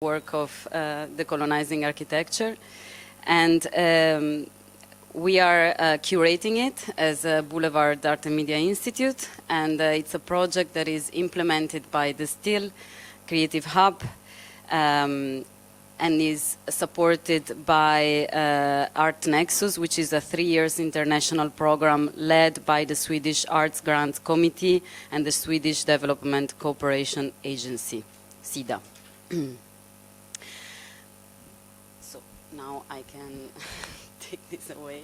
work of Decolonizing architecture, and we are curating it as a Boulevard Art and Media Institute, and it's a project that is implemented by the Still Creative Hub and is supported by Art Nexus, which is a 3-year international program led by the Swedish Arts Grants Committee and the Swedish Development Cooperation Agency, SIDA. So now I can take this away.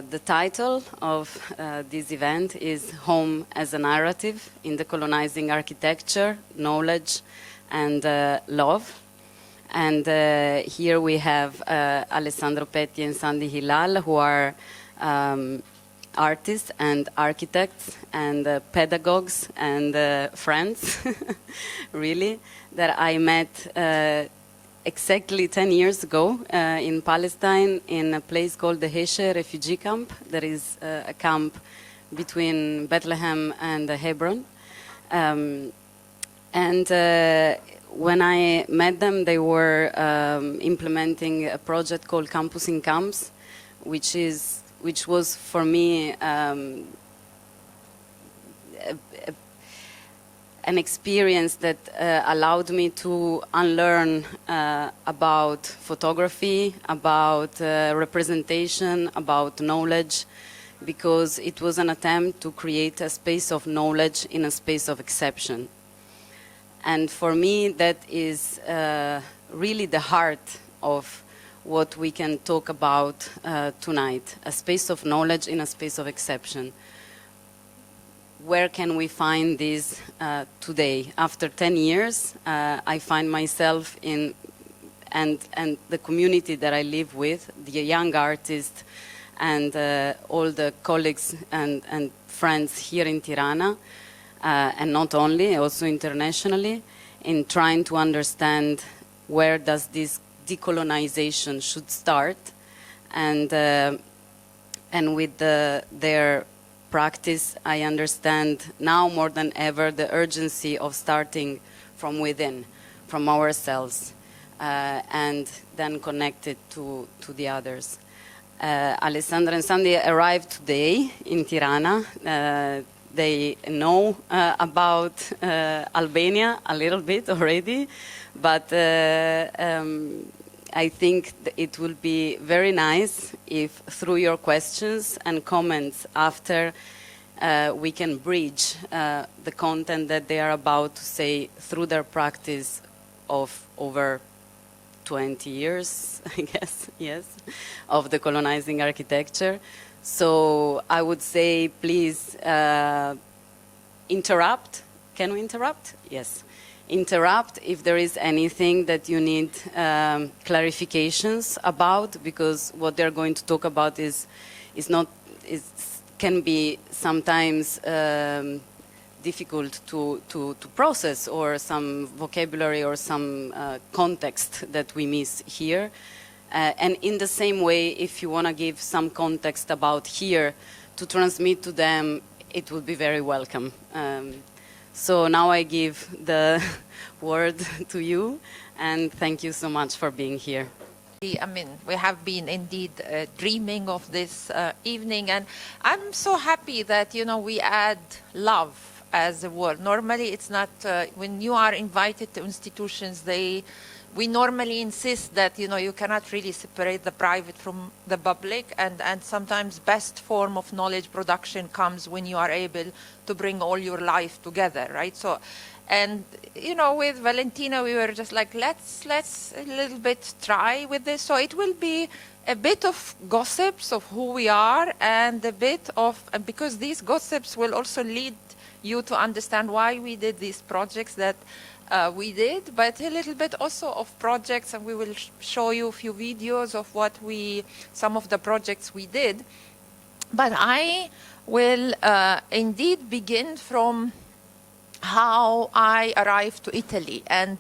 The title of this event is Home as a Narrative in Decolonizing Architecture, Knowledge and Love. And here we have Alessandro Petti Sandi Hilal, who are artists and architects and pedagogues and friends, really, that I met exactly 10 years ago in Palestine in a place called the Heshe refugee camp. That is a camp between Bethlehem and Hebron. When I met them, they were implementing a project called Campus in Camps, which was for me an experience that allowed me to unlearn about photography, about representation, about knowledge, because it was an attempt to create a space of knowledge in a space of exception. And for me, that is really the heart of what we can talk about tonight, a space of knowledge in a space of exception. Where can we find this today? After 10 years, I find myself in, and the community that I live with, the young artists and all the colleagues and friends here in Tirana, and not only, also internationally, in trying to understand where does this decolonization should start, and with their practice, I understand now more than ever the urgency of starting from within, from ourselves, and then connected to the others. Alessandro and Sandi arrived today in Tirana. They know about Albania a little bit already, but I think it will be very nice if through your questions and comments after we can bridge the content that they are about to say through their practice of over 20 years, I guess, yes, of decolonizing architecture. So I would say, please interrupt. Can we interrupt? Yes. Interrupt if there is anything that you need clarifications about, because what they're going to talk about can be sometimes difficult to process, or some vocabulary or some context that we miss here. And in the same way, if you want to give some context about here to transmit to them, it would be very welcome. So now I give the word to you, and thank you so much for being here. I mean, we have been indeed dreaming of this evening, and I'm so happy that, you know, we add love as a word. Normally, it's not, when you are invited to institutions, we normally insist that, you know, you cannot really separate the private from the public, and sometimes best form of knowledge production comes when you are able to bring all your life together, right? So, and, you know, with Valentina, we were just like, let's a little bit try with this. So it will be a bit of gossips of who we are, and a bit of, because these gossips will also lead you to understand why we did these projects that we did, but a little bit also of projects, and we will show you a few videos of some of the projects we did. But I will indeed begin from how I arrived to Italy. And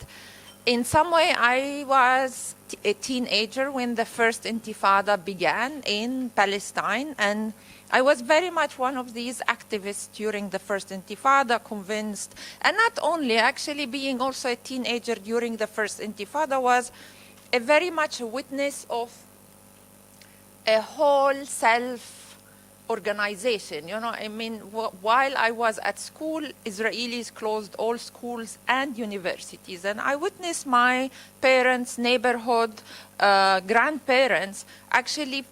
In some way, I was a teenager when the first Intifada began in Palestine, and I was very much one of these activists during the first Intifada, convinced, and not only, actually being also a teenager during the first Intifada was a very much a witness of a whole self-organization. You know, I mean, while I was at school, Israelis closed all schools and universities, and I witnessed my parents, neighborhood, grandparents actually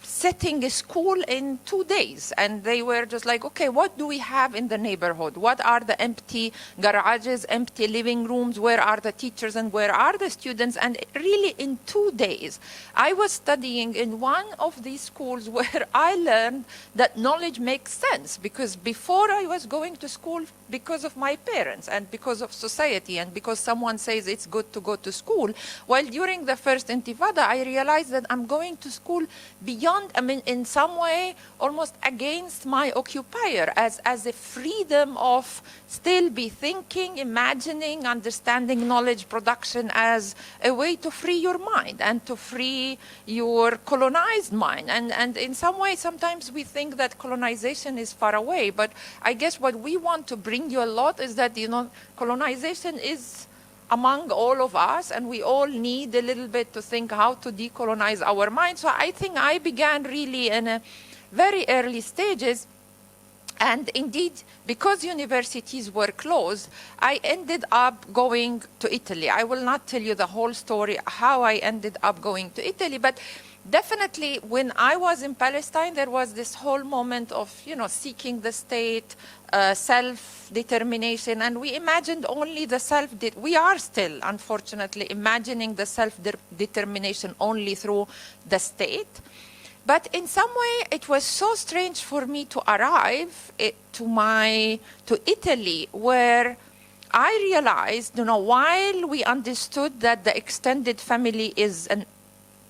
setting a school in 2 days, and they were just like, okay, what do we have in the neighborhood? What are the empty garages, empty living rooms? Where are the teachers and where are the students? And really in 2 days, I was studying in one of these schools where I learned that knowledge makes sense, because before I was going to school because of my parents and because of society and because someone says it's good to go to school. While during the first Intifada, I realized that I'm going to school beyond, I mean, in some way, almost against my occupier, as a freedom of still be thinking, imagining, understanding knowledge production as a way to free your mind and to free your colonized mind. And in some way, sometimes we think that colonization is far away, but I guess what we want to bring you a lot is that, you know, colonization is among all of us, and we all need a little bit to think how to decolonize our minds. So I think I began really in a very early stages. And indeed, because universities were closed, I ended up going to Italy. I will not tell you the whole story, how I ended up going to Italy, but definitely when I was in Palestine, there was this whole moment of, you know, seeking the state, self-determination, and we imagined only the we are still, unfortunately, imagining the self-determination only through the state. But in some way, it was so strange for me to arrive to Italy, where I realized, you know, while we understood that the extended family is an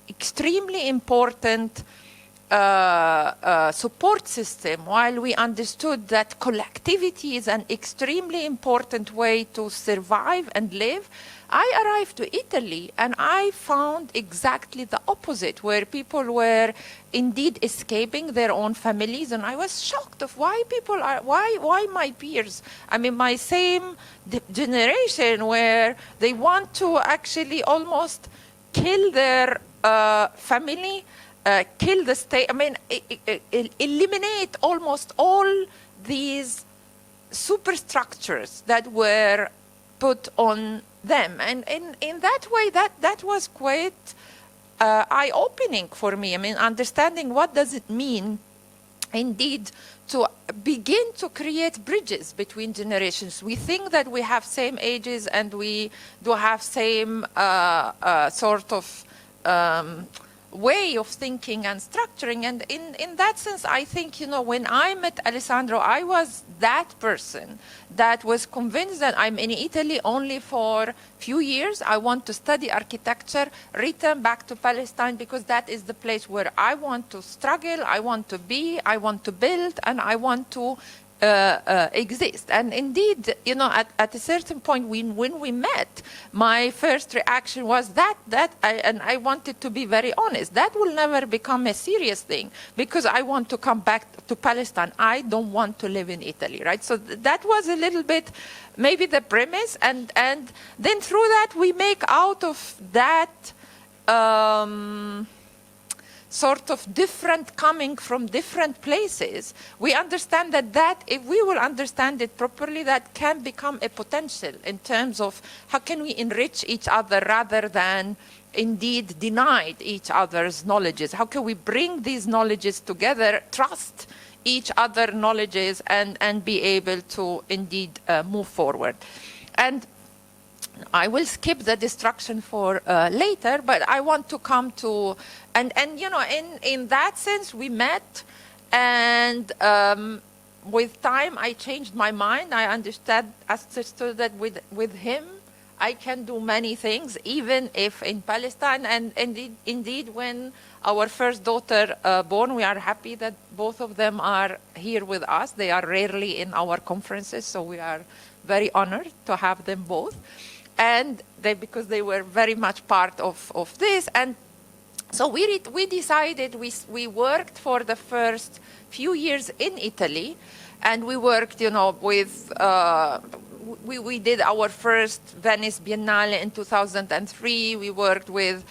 extremely important support system, while we understood that collectivity is an extremely important way to survive and live, I arrived to Italy and I found exactly the opposite, where people were indeed escaping their own families, and I was shocked of why my peers, I mean my same generation, where they want to actually almost kill their family, kill the state, I mean, eliminate almost all these superstructures that were put on them. And in that way, that was quite eye-opening for me. I mean, understanding what does it mean, indeed, to begin to create bridges between generations. We think that we have same ages and we do have same sort of way of thinking and structuring. And in that sense, I think, you know, when I met Alessandro, I was that person that was convinced that I'm in Italy only for a few years. I want to study architecture, return back to Palestine, because that is the place where I want to struggle, I want to be, I want to build, and I want to exist. And indeed, you know, at a certain point when we met, my first reaction was and I wanted to be very honest, that will never become a serious thing, because I want to come back to Palestine. I don't want to live in Italy, right? So that was a little bit maybe the premise, and then through that we make out of that sort of different, coming from different places, we understand that if we will understand it properly, that can become a potential in terms of how can we enrich each other rather than indeed deny each other's knowledges. How can we bring these knowledges together, trust each other knowledges, and be able to indeed move forward. And I will skip the destruction for later, but I want to come to, and you know, in that sense we met, and with time I changed my mind. I understood that with him I can do many things, even if in Palestine. And indeed, when our first daughter born, we are happy that both of them are here with us. They are rarely in our conferences, so we are very honored to have them both. and because they were very much part of this. And so we decided, we worked for the first few years in Italy, and we worked, you know, with, we did our first Venice Biennale in 2003. We worked with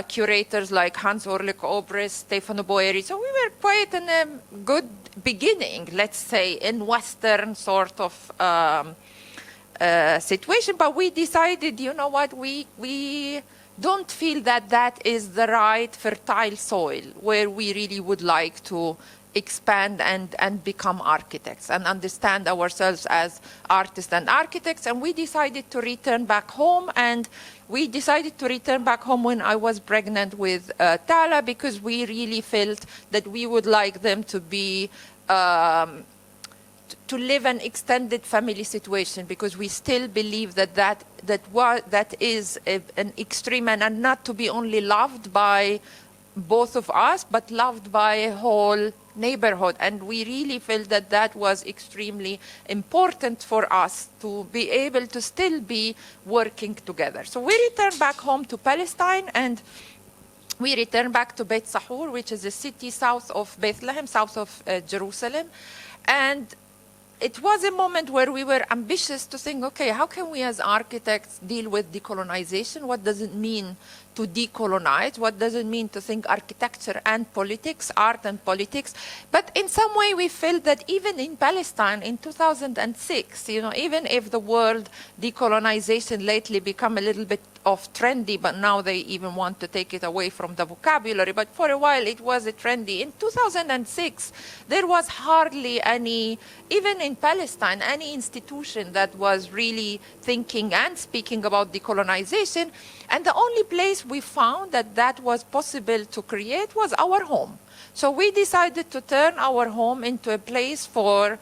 curators like Hans-Ulrich Obrist, Stefano Boeri. So we were quite in a good beginning, let's say, in Western sort of situation. But we decided, you know what, we don't feel that that is the right fertile soil where we really would like to expand and become architects and understand ourselves as artists and architects. And we decided to return back home. And we decided to return back home when I was pregnant with Tala, because we really felt that we would like them to be to live an extended family situation, because we still believe that is an extreme, and not to be only loved by both of us, but loved by a whole neighborhood. And we really felt that that was extremely important for us to be able to still be working together. So we returned back home to Palestine, and we returned back to Beit Sahur, which is a city south of Bethlehem, south of Jerusalem. And it was a moment where we were ambitious to think, okay, how can we as architects deal with decolonization? What does it mean to decolonize? What does it mean to think architecture and politics, art and politics? But in some way we felt that even in Palestine in 2006, you know, even if the word decolonization lately become a little bit of trendy, but now they even want to take it away from the vocabulary. But for a while it was a trendy. In 2006, there was hardly any, even in Palestine, any institution that was really thinking and speaking about decolonization. And the only place we found that that was possible to create was our home. So we decided to turn our home into a place for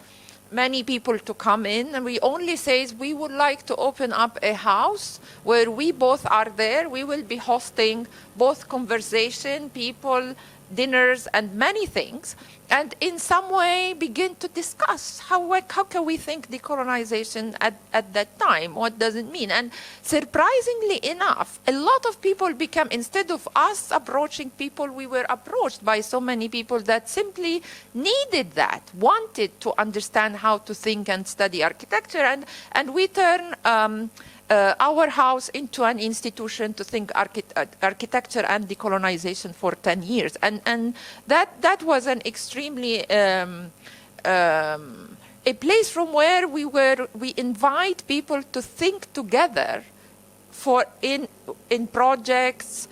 many people to come in, and we only say we would like to open up a house where we both are there. We will be hosting both conversation, people, dinners, and many things, and in some way begin to discuss how can we think decolonization at that time, what does it mean? And surprisingly enough, a lot of people become, instead of us approaching people, we were approached by so many people that simply needed that, wanted to understand how to think and study architecture, and we turn our house into an institution to think architecture and decolonization for 10 years. And that was an extremely, a place from where we invite people to think together in projects,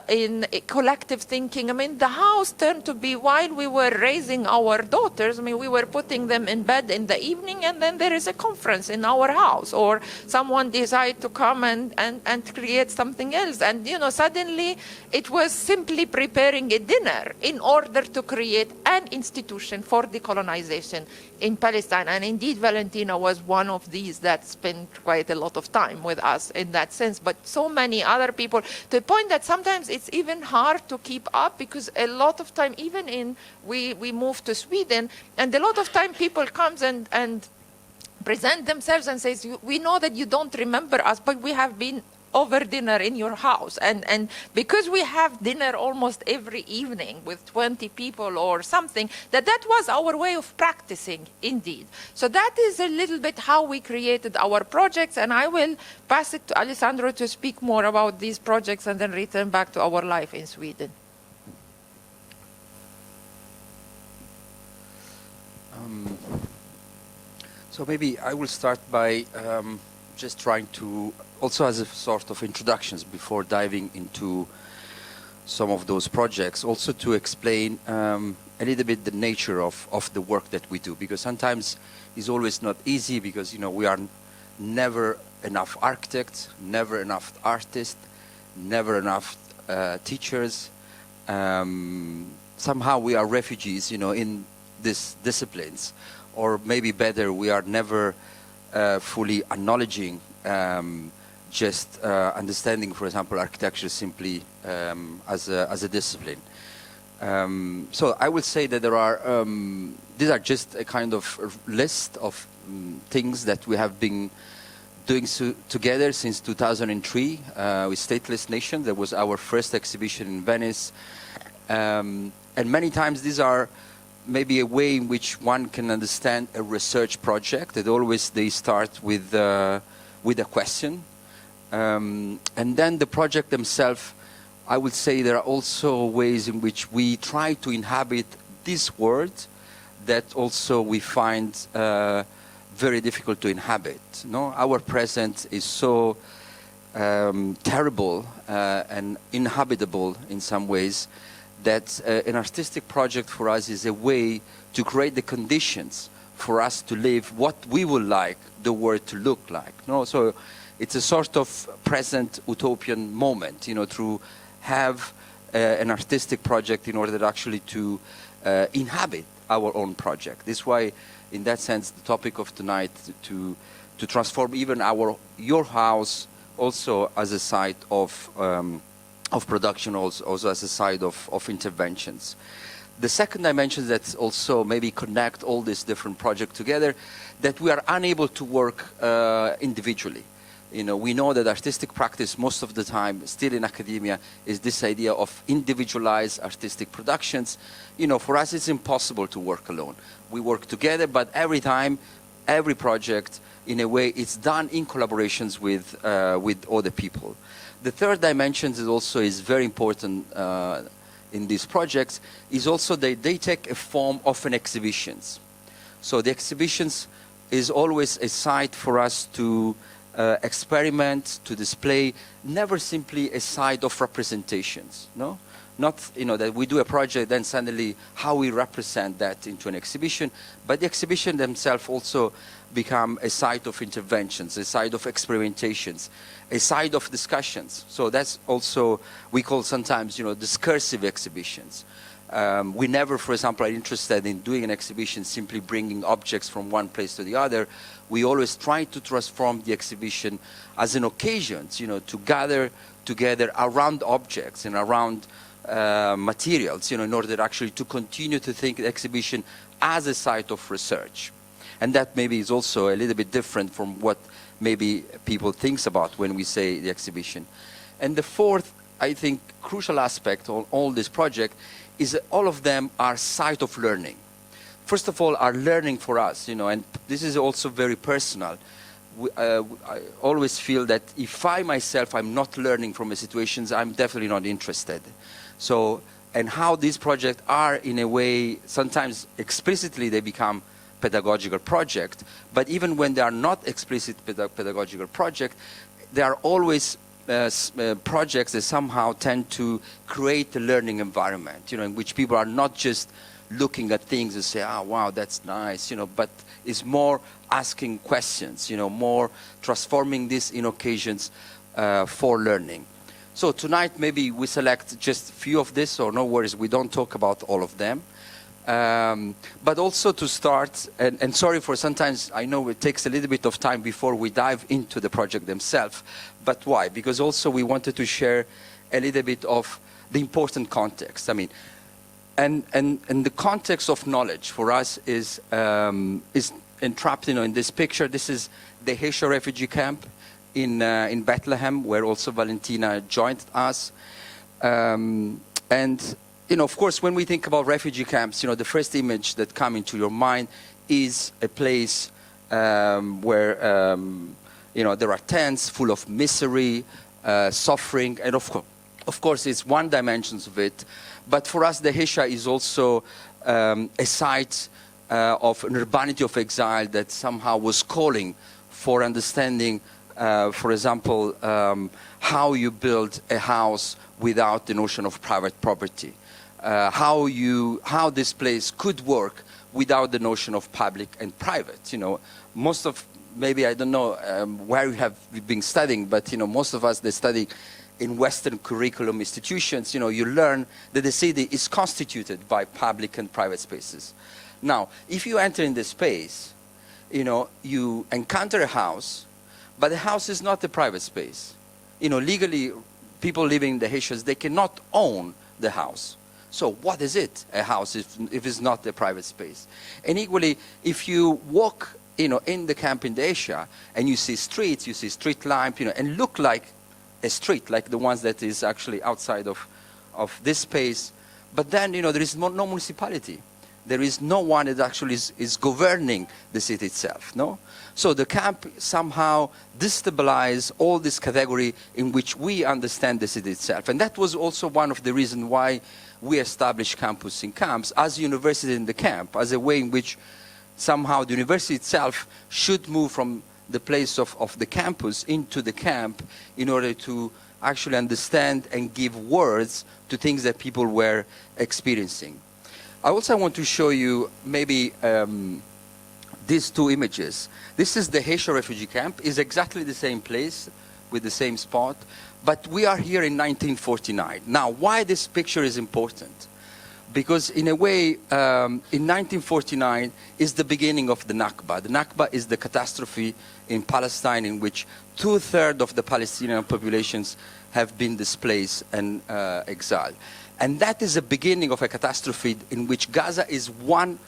in collective thinking. I mean, the house turned to be, while we were raising our daughters, I mean, we were putting them in bed in the evening, and then there is a conference in our house, or someone decided to come and create something else. And, you know, suddenly it was simply preparing a dinner in order to create an institution for decolonization in Palestine. And indeed, Valentina was one of these that spent quite a lot of time with us in that sense. But so many other people, to the point that sometimes it's even hard to keep up, because a lot of time, even we moved to Sweden, and a lot of time people comes and present themselves and says, we know that you don't remember us, but we have been over dinner in your house. And because we have dinner almost every evening with 20 people or something, that was our way of practicing, indeed. So that is a little bit how we created our projects, and I will pass it to Alessandro to speak more about these projects and then return back to our life in Sweden. So maybe I will start by just trying to, also as a sort of introductions before diving into some of those projects, also to explain a little bit the nature of the work that we do, because sometimes it's always not easy, because, you know, we are never enough architects, never enough artists, never enough teachers. Somehow we are refugees, you know, in these disciplines, or maybe better, we are never fully acknowledging just understanding, for example, architecture simply as a discipline. So I would say that there are, these are just a kind of list of things that we have been doing so together since 2003 with Stateless Nation. That was our first exhibition in Venice. And many times these are maybe a way in which one can understand a research project. That always they start with a question. And then the project themselves, I would say there are also ways in which we try to inhabit this world that also we find very difficult to inhabit. No? Our present is so terrible and inhabitable in some ways that an artistic project for us is a way to create the conditions for us to live what we would like the world to look like. No? So it's a sort of present utopian moment, to have an artistic project in order actually to inhabit our own project. This is why, in that sense, the topic of tonight to transform even your house also as a site of production, also as a site of interventions. The second dimension that also maybe connect all these different projects together, that we are unable to work individually. We know that artistic practice most of the time, still in academia, is this idea of individualized artistic productions. For us it's impossible to work alone. We work together, but every time, every project, in a way, it's done in collaborations with other people. The third dimension is very important in these projects, is also that they take a form of an exhibitions. So the exhibitions is always a site for us to experiment, to display, never simply a side of representations, no? Not, that we do a project, then suddenly how we represent that into an exhibition, but the exhibition themselves also become a site of interventions, a site of experimentations, a site of discussions. So that's also, we call sometimes, discursive exhibitions. We never, for example, are interested in doing an exhibition simply bringing objects from one place to the other. We always try to transform the exhibition as an occasion, to gather together around objects and around materials, in order actually to continue to think the exhibition as a site of research. And that maybe is also a little bit different from what maybe people think about when we say the exhibition. And the fourth, I think, crucial aspect of all this project is that all of them are site of learning. First of all, are learning for us, and this is also very personal. I always feel that if I myself, I'm not learning from the situations, I'm definitely not interested. So, and how these projects are in a way, sometimes explicitly they become pedagogical project, but even when they are not explicit pedagogical project, they are always projects that somehow tend to create a learning environment, in which people are not just looking at things and say, oh, wow, that's nice, but it's more asking questions, more transforming this in occasions for learning. So tonight maybe we select just a few of this, or no worries, we don't talk about all of them. But also to start, and sorry for sometimes, I know it takes a little bit of time before we dive into the project themselves, but why? Because also we wanted to share a little bit of the important context. I mean, and the context of knowledge for us is entrapped, in this picture. This is the Haitian refugee camp in Bethlehem, where also Valentina joined us. And of course, when we think about refugee camps, the first image that comes into your mind is a place where, there are tents full of misery, suffering, and of course, it's one dimension of it. But for us, the Hesha is also a site of an urbanity of exile that somehow was calling for understanding, for example, how you build a house without the notion of private property. How this place could work without the notion of public and private. Most of, maybe I don't know where you have been studying, but most of us, they study in Western curriculum institutions. You learn that the city is constituted by public and private spaces. Now, if you enter in the space, you encounter a house, but the house is not a private space. Legally, people living in the Haitians, they cannot own the house. So what is it, a house, if it's not a private space? And equally, if you walk in the camp in Asia, and you see streets, you see street lamp, and look like a street, like the ones that is actually outside of this space. But then, there is no municipality. There is no one that actually is governing the city itself, no? So the camp somehow destabilized all this category in which we understand the city itself. And that was also one of the reasons why we established campus in camps, as a university in the camp, as a way in which somehow the university itself should move from the place of the campus into the camp in order to actually understand and give words to things that people were experiencing. I also want to show you maybe these two images. This is the Haitian refugee camp. It's exactly the same place with the same spot, but we are here in 1949. Now, why this picture is important? Because in a way, in 1949 is the beginning of the Nakba. The Nakba is the catastrophe in Palestine in which 2/3 of the Palestinian populations have been displaced and exiled. And that is the beginning of a catastrophe in which Gaza is one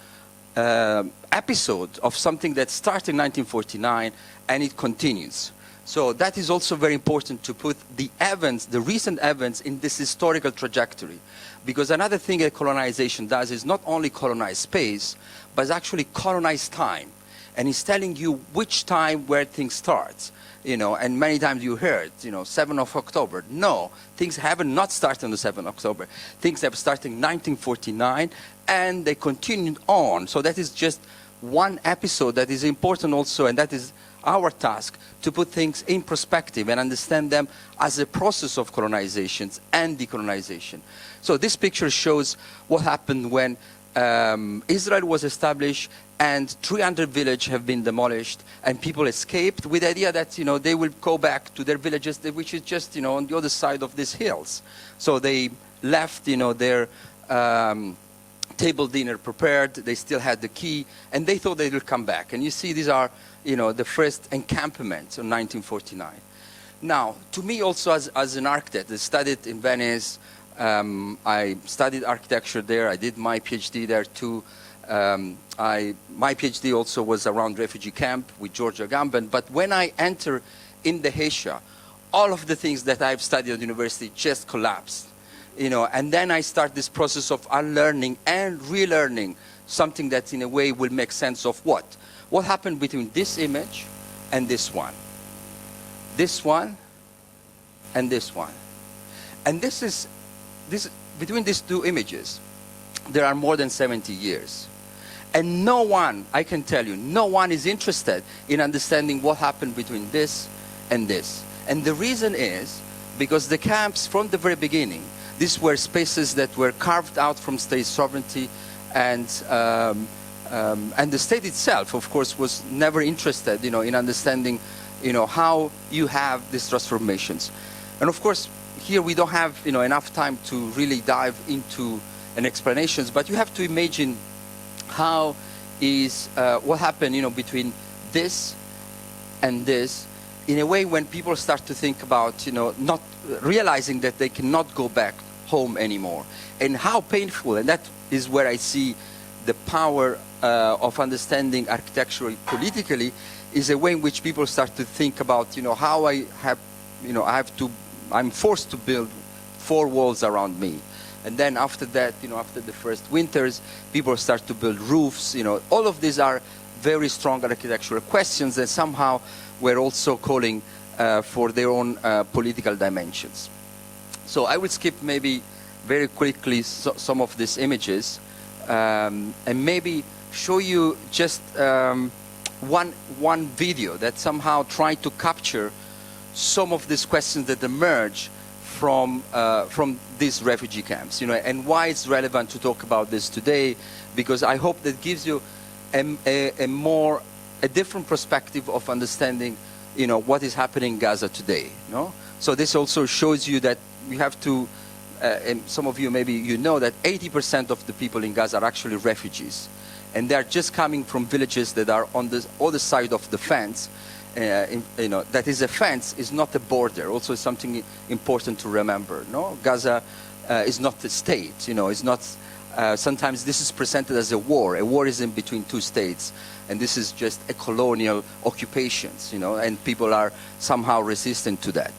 episode of something that started in 1949 and it continues. So that is also very important to put the events, the recent events, in this historical trajectory. Because another thing that colonization does is not only colonize space, but it's actually colonize time. And it's telling you which time where things start. And many times you heard, 7th of October. No, things haven't not started on the 7th of October. Things have started in 1949, and they continued on. So that is just one episode that is important also, and that is our task, to put things in perspective and understand them as a process of colonizations and decolonization. So this picture shows what happened when Israel was established and 300 villages have been demolished and people escaped with the idea that they will go back to their villages, which is just on the other side of these hills. So they left their table dinner prepared, they still had the key, and they thought they would come back. And you see these are the first encampments in 1949. Now, to me also as an architect, I studied in Venice, I studied architecture there, I did my PhD there too. My PhD also was around refugee camp with Georgia Gamben, but when I enter in the Haitian, all of the things that I've studied at university just collapsed. And then I start this process of unlearning and relearning something that in a way will make sense of what? What happened between this image and this one? This one and this one. And between these two images, there are more than 70 years. And no one, I can tell you, no one is interested in understanding what happened between this and this. And the reason is because the camps from the very beginning, these were spaces that were carved out from state sovereignty, and the state itself, of course, was never interested, in understanding, how you have these transformations. And of course, here we don't have, enough time to really dive into an explanations, but you have to imagine how is what happened, between this and this, in a way when people start to think about, not realizing that they cannot go back home anymore, and how painful. And that is where I see the power of understanding architecture politically, is a way in which people start to think about, how I'm forced to build 4 walls around me. And then after that, after the first winters, people start to build roofs. All of these are very strong architectural questions that somehow we're also calling for their own political dimensions. So I will skip maybe very quickly some of these images and maybe show you just one video that somehow tried to capture some of these questions that emerge from these refugee camps, and why it's relevant to talk about this today, because I hope that gives you a different perspective of understanding, what is happening in Gaza today. So this also shows you that we have to, and some of you maybe that 80% of the people in Gaza are actually refugees, and they are just coming from villages that are on the other side of the fence. That is a fence, is not a border. Also, something important to remember. Gaza is not a state. It's not Sometimes this is presented as a war. A war is in between two states, and this is just a colonial occupations, you know, and people are somehow resistant to that.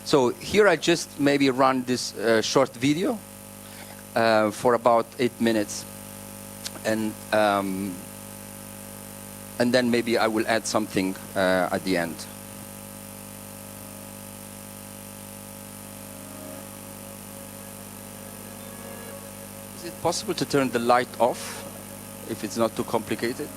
So here I just maybe run this short video for about 8 minutes, and then maybe I will add something at the end. Is it possible to turn the light off if it's not too complicated?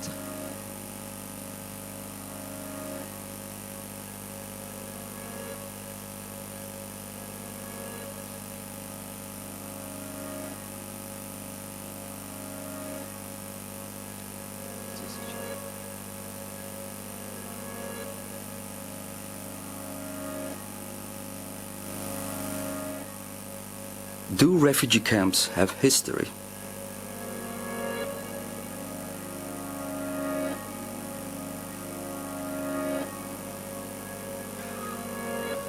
Do refugee camps have history?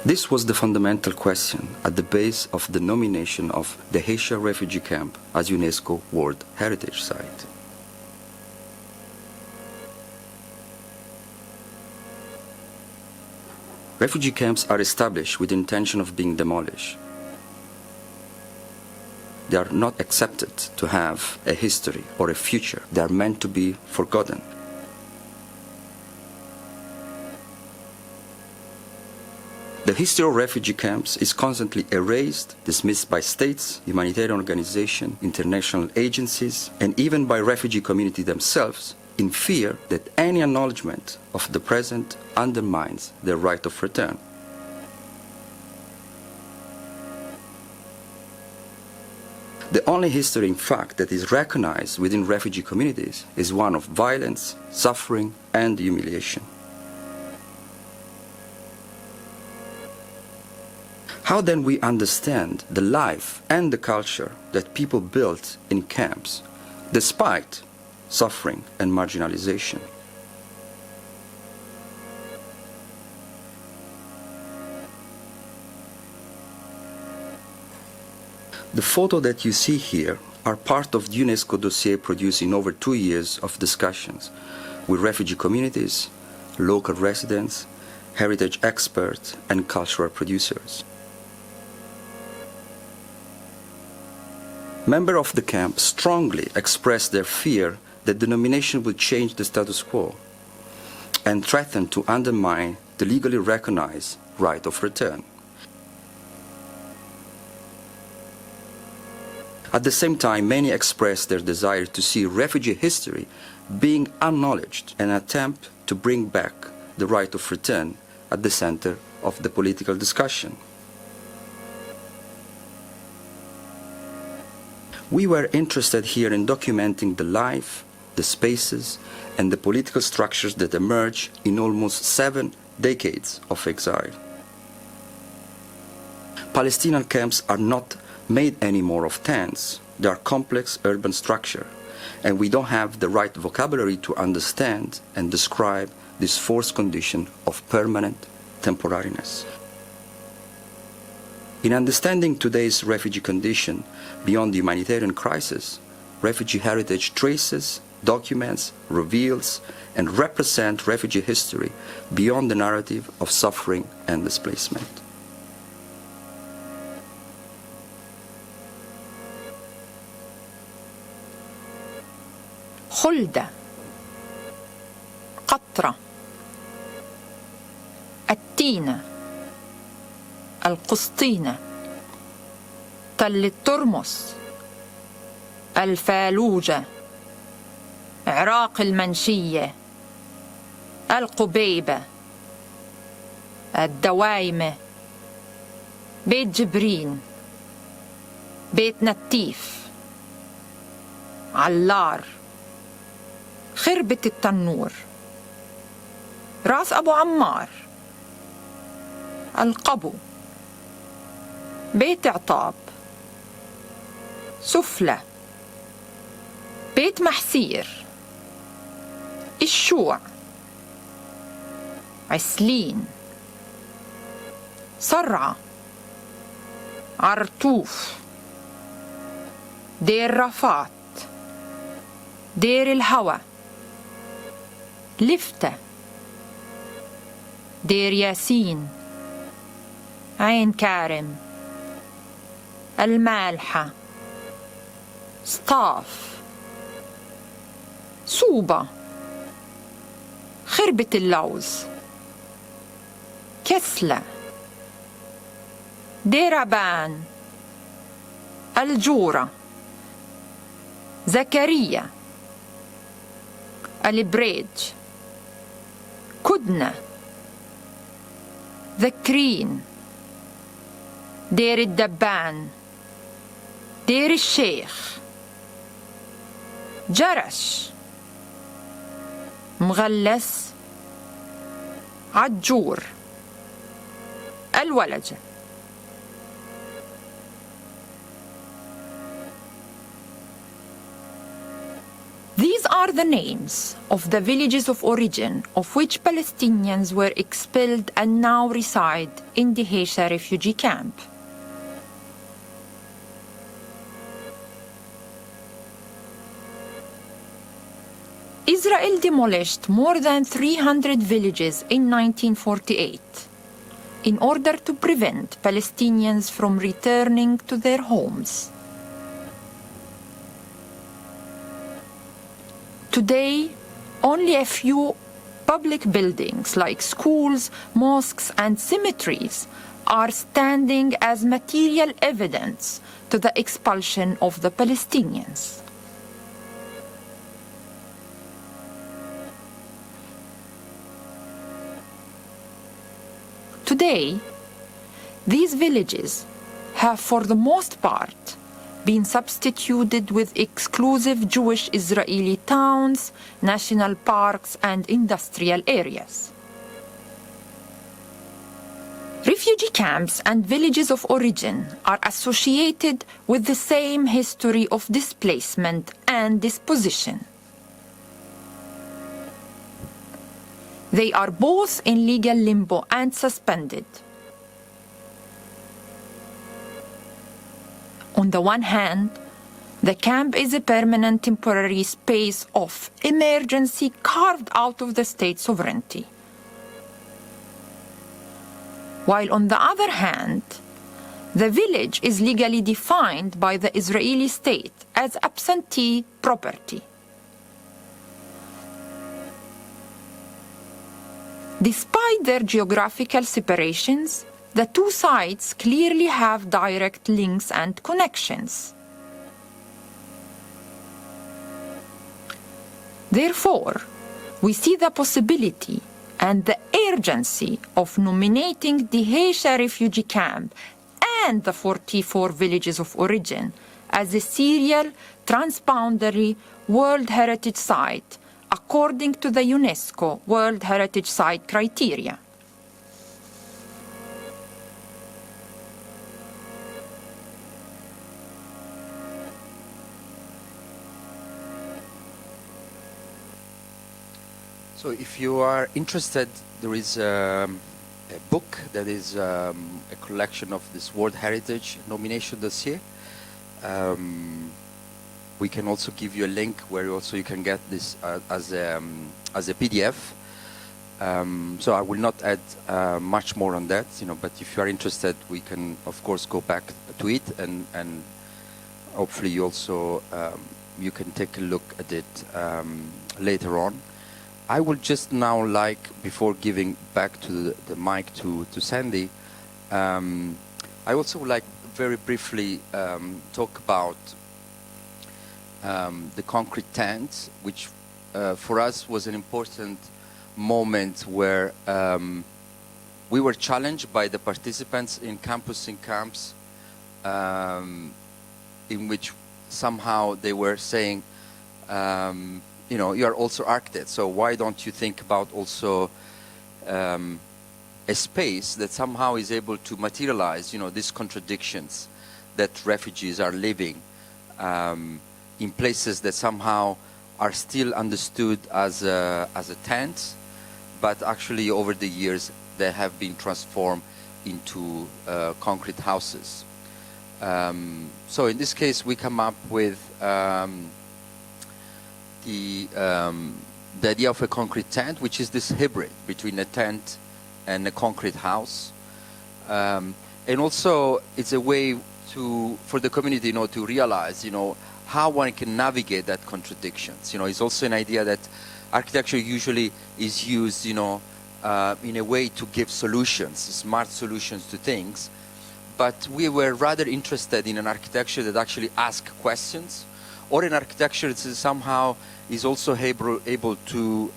This was the fundamental question at the base of the nomination of the Haitian refugee camp as UNESCO World Heritage Site. Refugee camps are established with the intention of being demolished. They are not accepted to have a history or a future. They are meant to be forgotten. The history of refugee camps is constantly erased, dismissed by states, humanitarian organizations, international agencies, and even by refugee community themselves, in fear that any acknowledgement of the present undermines their right of return. The only history, in fact, that is recognized within refugee communities is one of violence, suffering, and humiliation. How then we understand the life and the culture that people built in camps, despite suffering and marginalization? The photo that you see here are part of the UNESCO dossier produced in over 2 years of discussions with refugee communities, local residents, heritage experts, and cultural producers. Members of the camp strongly expressed their fear that the nomination would change the status quo and threaten to undermine the legally recognized right of return. At the same time, many expressed their desire to see refugee history being acknowledged and attempt to bring back the right of return at the center of the political discussion. We were interested here in documenting the life, the spaces, and the political structures that emerged in almost 7 decades of exile. Palestinian camps are not made anymore of tents. They are complex urban structure, and we don't have the right vocabulary to understand and describe this forced condition of permanent temporariness. In understanding today's refugee condition beyond the humanitarian crisis, refugee heritage traces, documents, reveals, and represents refugee history beyond the narrative of suffering and displacement. خلدة، قطرة، التينة، القسطينة، تل الترمس، الفالوجة، عراق المنشية، القبيبة، الدوايمة، بيت جبرين، بيت نتيف، علار، خربة التنور، راس أبو عمار، القبو، بيت عطاب، سفلة، بيت محسير، الشوع، عسلين، صرعة، عرطوف، دير رفات، دير الهوى، لفتة، دير ياسين، عين كارم، المالحة، سطاف، صوبة، خربة اللوز، كسلة، ديربان، الجورة، زكريا، البريج، كدنة، ذكرين، دير الدبان، دير الشيخ، جرش، مغلس، عجور، الولجة. These are the names of the villages of origin of which Palestinians were expelled and now reside in the Heysha refugee camp. Israel demolished more than 300 villages in 1948 in order to prevent Palestinians from returning to their homes. Today, only a few public buildings like schools, mosques, and cemeteries are standing as material evidence to the expulsion of the Palestinians. Today, these villages have for the most part been substituted with exclusive Jewish Israeli towns, national parks, and industrial areas. Refugee camps and villages of origin are associated with the same history of displacement and disposition. They are both in legal limbo and suspended. On the one hand, the camp is a permanent temporary space of emergency carved out of the state sovereignty. While on the other hand, the village is legally defined by the Israeli state as absentee property. Despite their geographical separations, the two sites clearly have direct links and connections. Therefore, we see the possibility and the urgency of nominating the Heysha refugee camp and the 44 villages of origin as a serial transboundary World Heritage Site according to the UNESCO World Heritage Site criteria. So if you are interested, there is a book that is a collection of this World Heritage nomination dossier. We can also give you a link where also you can get this as a PDF. So I will not add much more on that, but if you are interested, we can of course go back to it, and hopefully you also you can take a look at it later on. I would just now like, before giving back to the mic to Sandi, I also would like very briefly talk about the concrete tent, which for us was an important moment where we were challenged by the participants in camps, in which somehow they were saying, you are also architects, so why don't you think about also a space that somehow is able to materialize, these contradictions that refugees are living in places that somehow are still understood as a tent, but actually over the years they have been transformed into concrete houses. So in this case we come up with the idea of a concrete tent, which is this hybrid between a tent and a concrete house. And also, it's a way for the community, to realize, how one can navigate that contradictions. It's also an idea that architecture usually is used, in a way to give solutions, smart solutions to things. But we were rather interested in an architecture that actually asks questions, or an architecture that somehow is also able to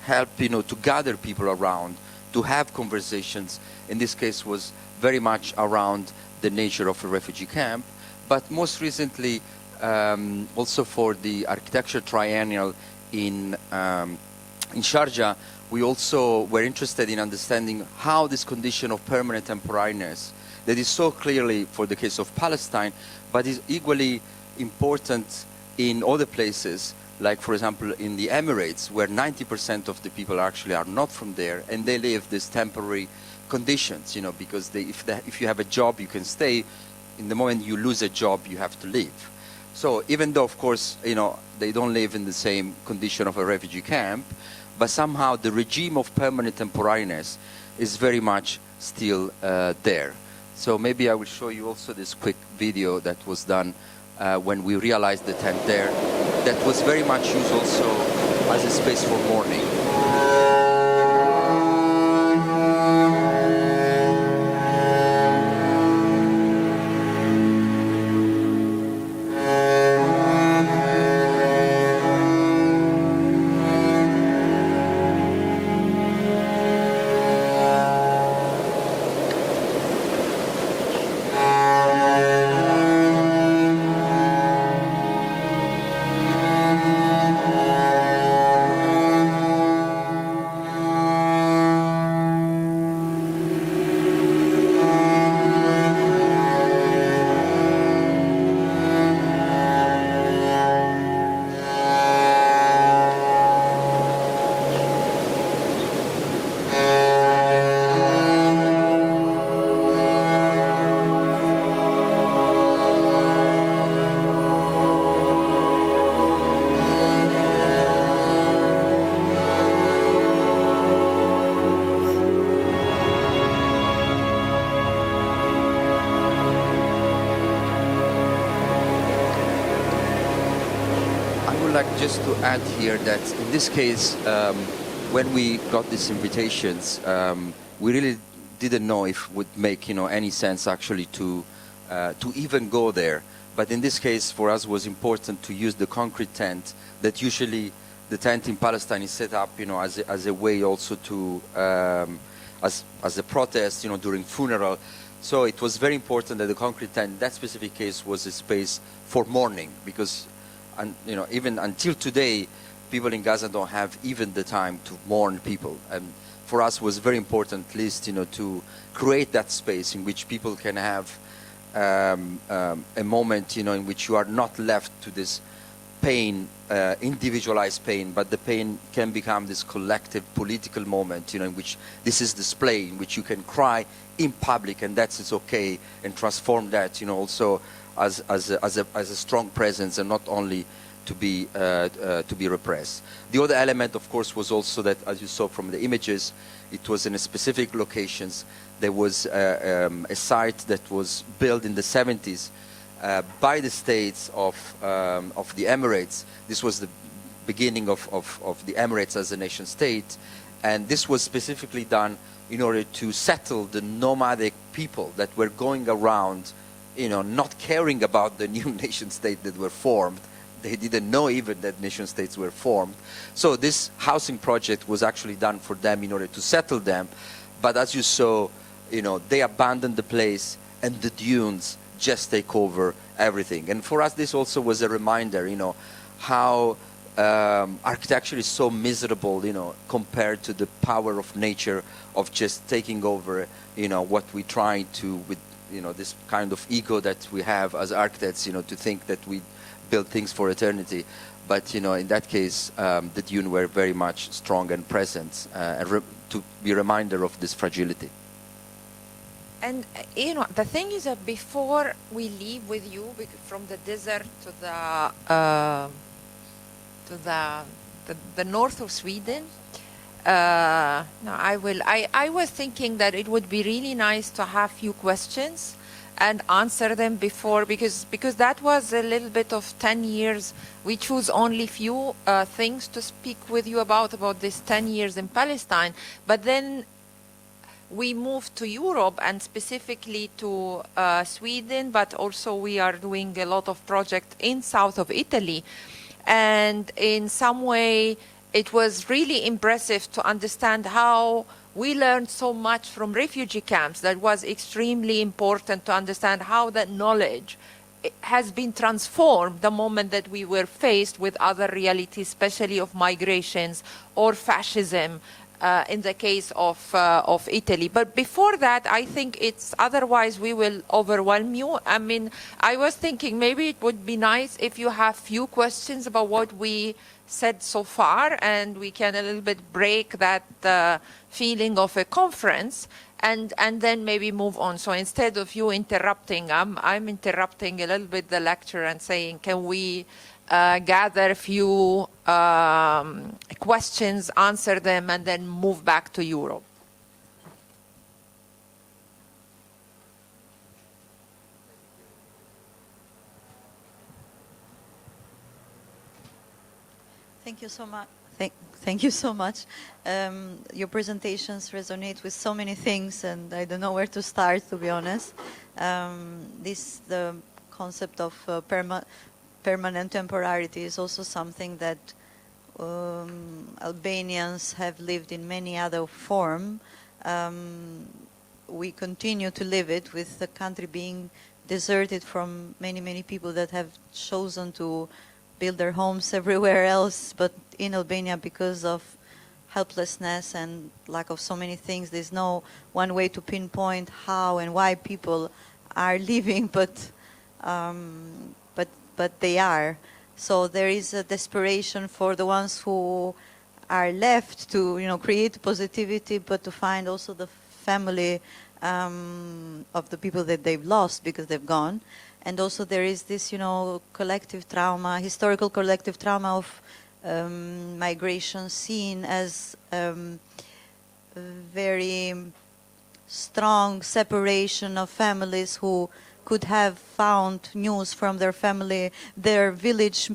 help, to gather people around, to have conversations. In this case, was very much around the nature of a refugee camp, but most recently also for the architecture triennial in Sharjah, we also were interested in understanding how this condition of permanent temporariness that is so clearly for the case of Palestine, but is equally important in other places, like for example in the Emirates, where 90% of the people actually are not from there, and they live these temporary conditions, because if you have a job, you can stay. In the moment you lose a job, you have to leave. So even though, of course, they don't live in the same condition of a refugee camp, but somehow the regime of permanent temporariness is very much still there. So maybe I will show you also this quick video that was done when we realized the tent there, that was very much used also as a space for mourning. Just to add here that in this case, when we got these invitations, we really didn't know if it would make any sense actually to even go there. But in this case, for us, was important to use the concrete tent that usually the tent in Palestine is set up, as a way also to as a protest, during funeral. So it was very important that the concrete tent, in that specific case, was a space for mourning, because and even until today, people in Gaza don't have even the time to mourn people. And for us, it was very important, at least, to create that space in which people can have a moment, in which you are not left to this pain, individualized pain, but the pain can become this collective political moment, in which this is displayed, in which you can cry in public, and that's okay, and transform that, also as a strong presence, and not only to be repressed. The other element, of course, was also that, as you saw from the images, it was in a specific locations. There was a site that was built in the 70s by the states of the Emirates. This was the beginning of the Emirates as a nation state, and this was specifically done in order to settle the nomadic people that were going around, not caring about the new nation state that were formed. They didn't know even that nation states were formed. So this housing project was actually done for them in order to settle them. But as you saw, they abandoned the place, and the dunes just take over everything. And for us, this also was a reminder, how architecture is so miserable, compared to the power of nature of just taking over, what we try to with this kind of ego that we have as architects, to think that we build things for eternity. But, in that case, the dune were very much strong and present, and to be a reminder of this fragility. And, the thing is that before we leave with you from the desert to the to the north of Sweden. No, I will. I was thinking that it would be really nice to have few questions and answer them before, because that was a little bit of 10 years. We choose only few things to speak with you about this 10 years in Palestine. But then we moved to Europe and specifically to Sweden, but also we are doing a lot of projects in south of Italy. And in some way, it was really impressive to understand how we learned so much from refugee camps. That was extremely important to understand how that knowledge has been transformed the moment that we were faced with other realities, especially of migrations or fascism in the case of Italy. But before that, I think it's otherwise we will overwhelm you. I mean, I was thinking maybe it would be nice if you have few questions about what we said so far, and we can a little bit break that feeling of a conference and then maybe move on. So instead of you interrupting, I'm interrupting a little bit the lecture and saying, can we gather a few questions, answer them, and then move back to Europe? Thank you so much. Thank you so much. Your presentations resonate with so many things, and I don't know where to start, to be honest. The concept of permanent temporality is also something that Albanians have lived in many other form. We continue to live it, with the country being deserted from many, many people that have chosen to build their homes everywhere else, but in Albania, because of helplessness and lack of so many things, there's no one way to pinpoint how and why people are leaving, but they are. So there is a desperation for the ones who are left to, create positivity, but to find also the family of the people that they've lost because they've gone. And also there is this, collective trauma, historical collective trauma of migration, seen as very strong separation of families who could have found news from their family, their village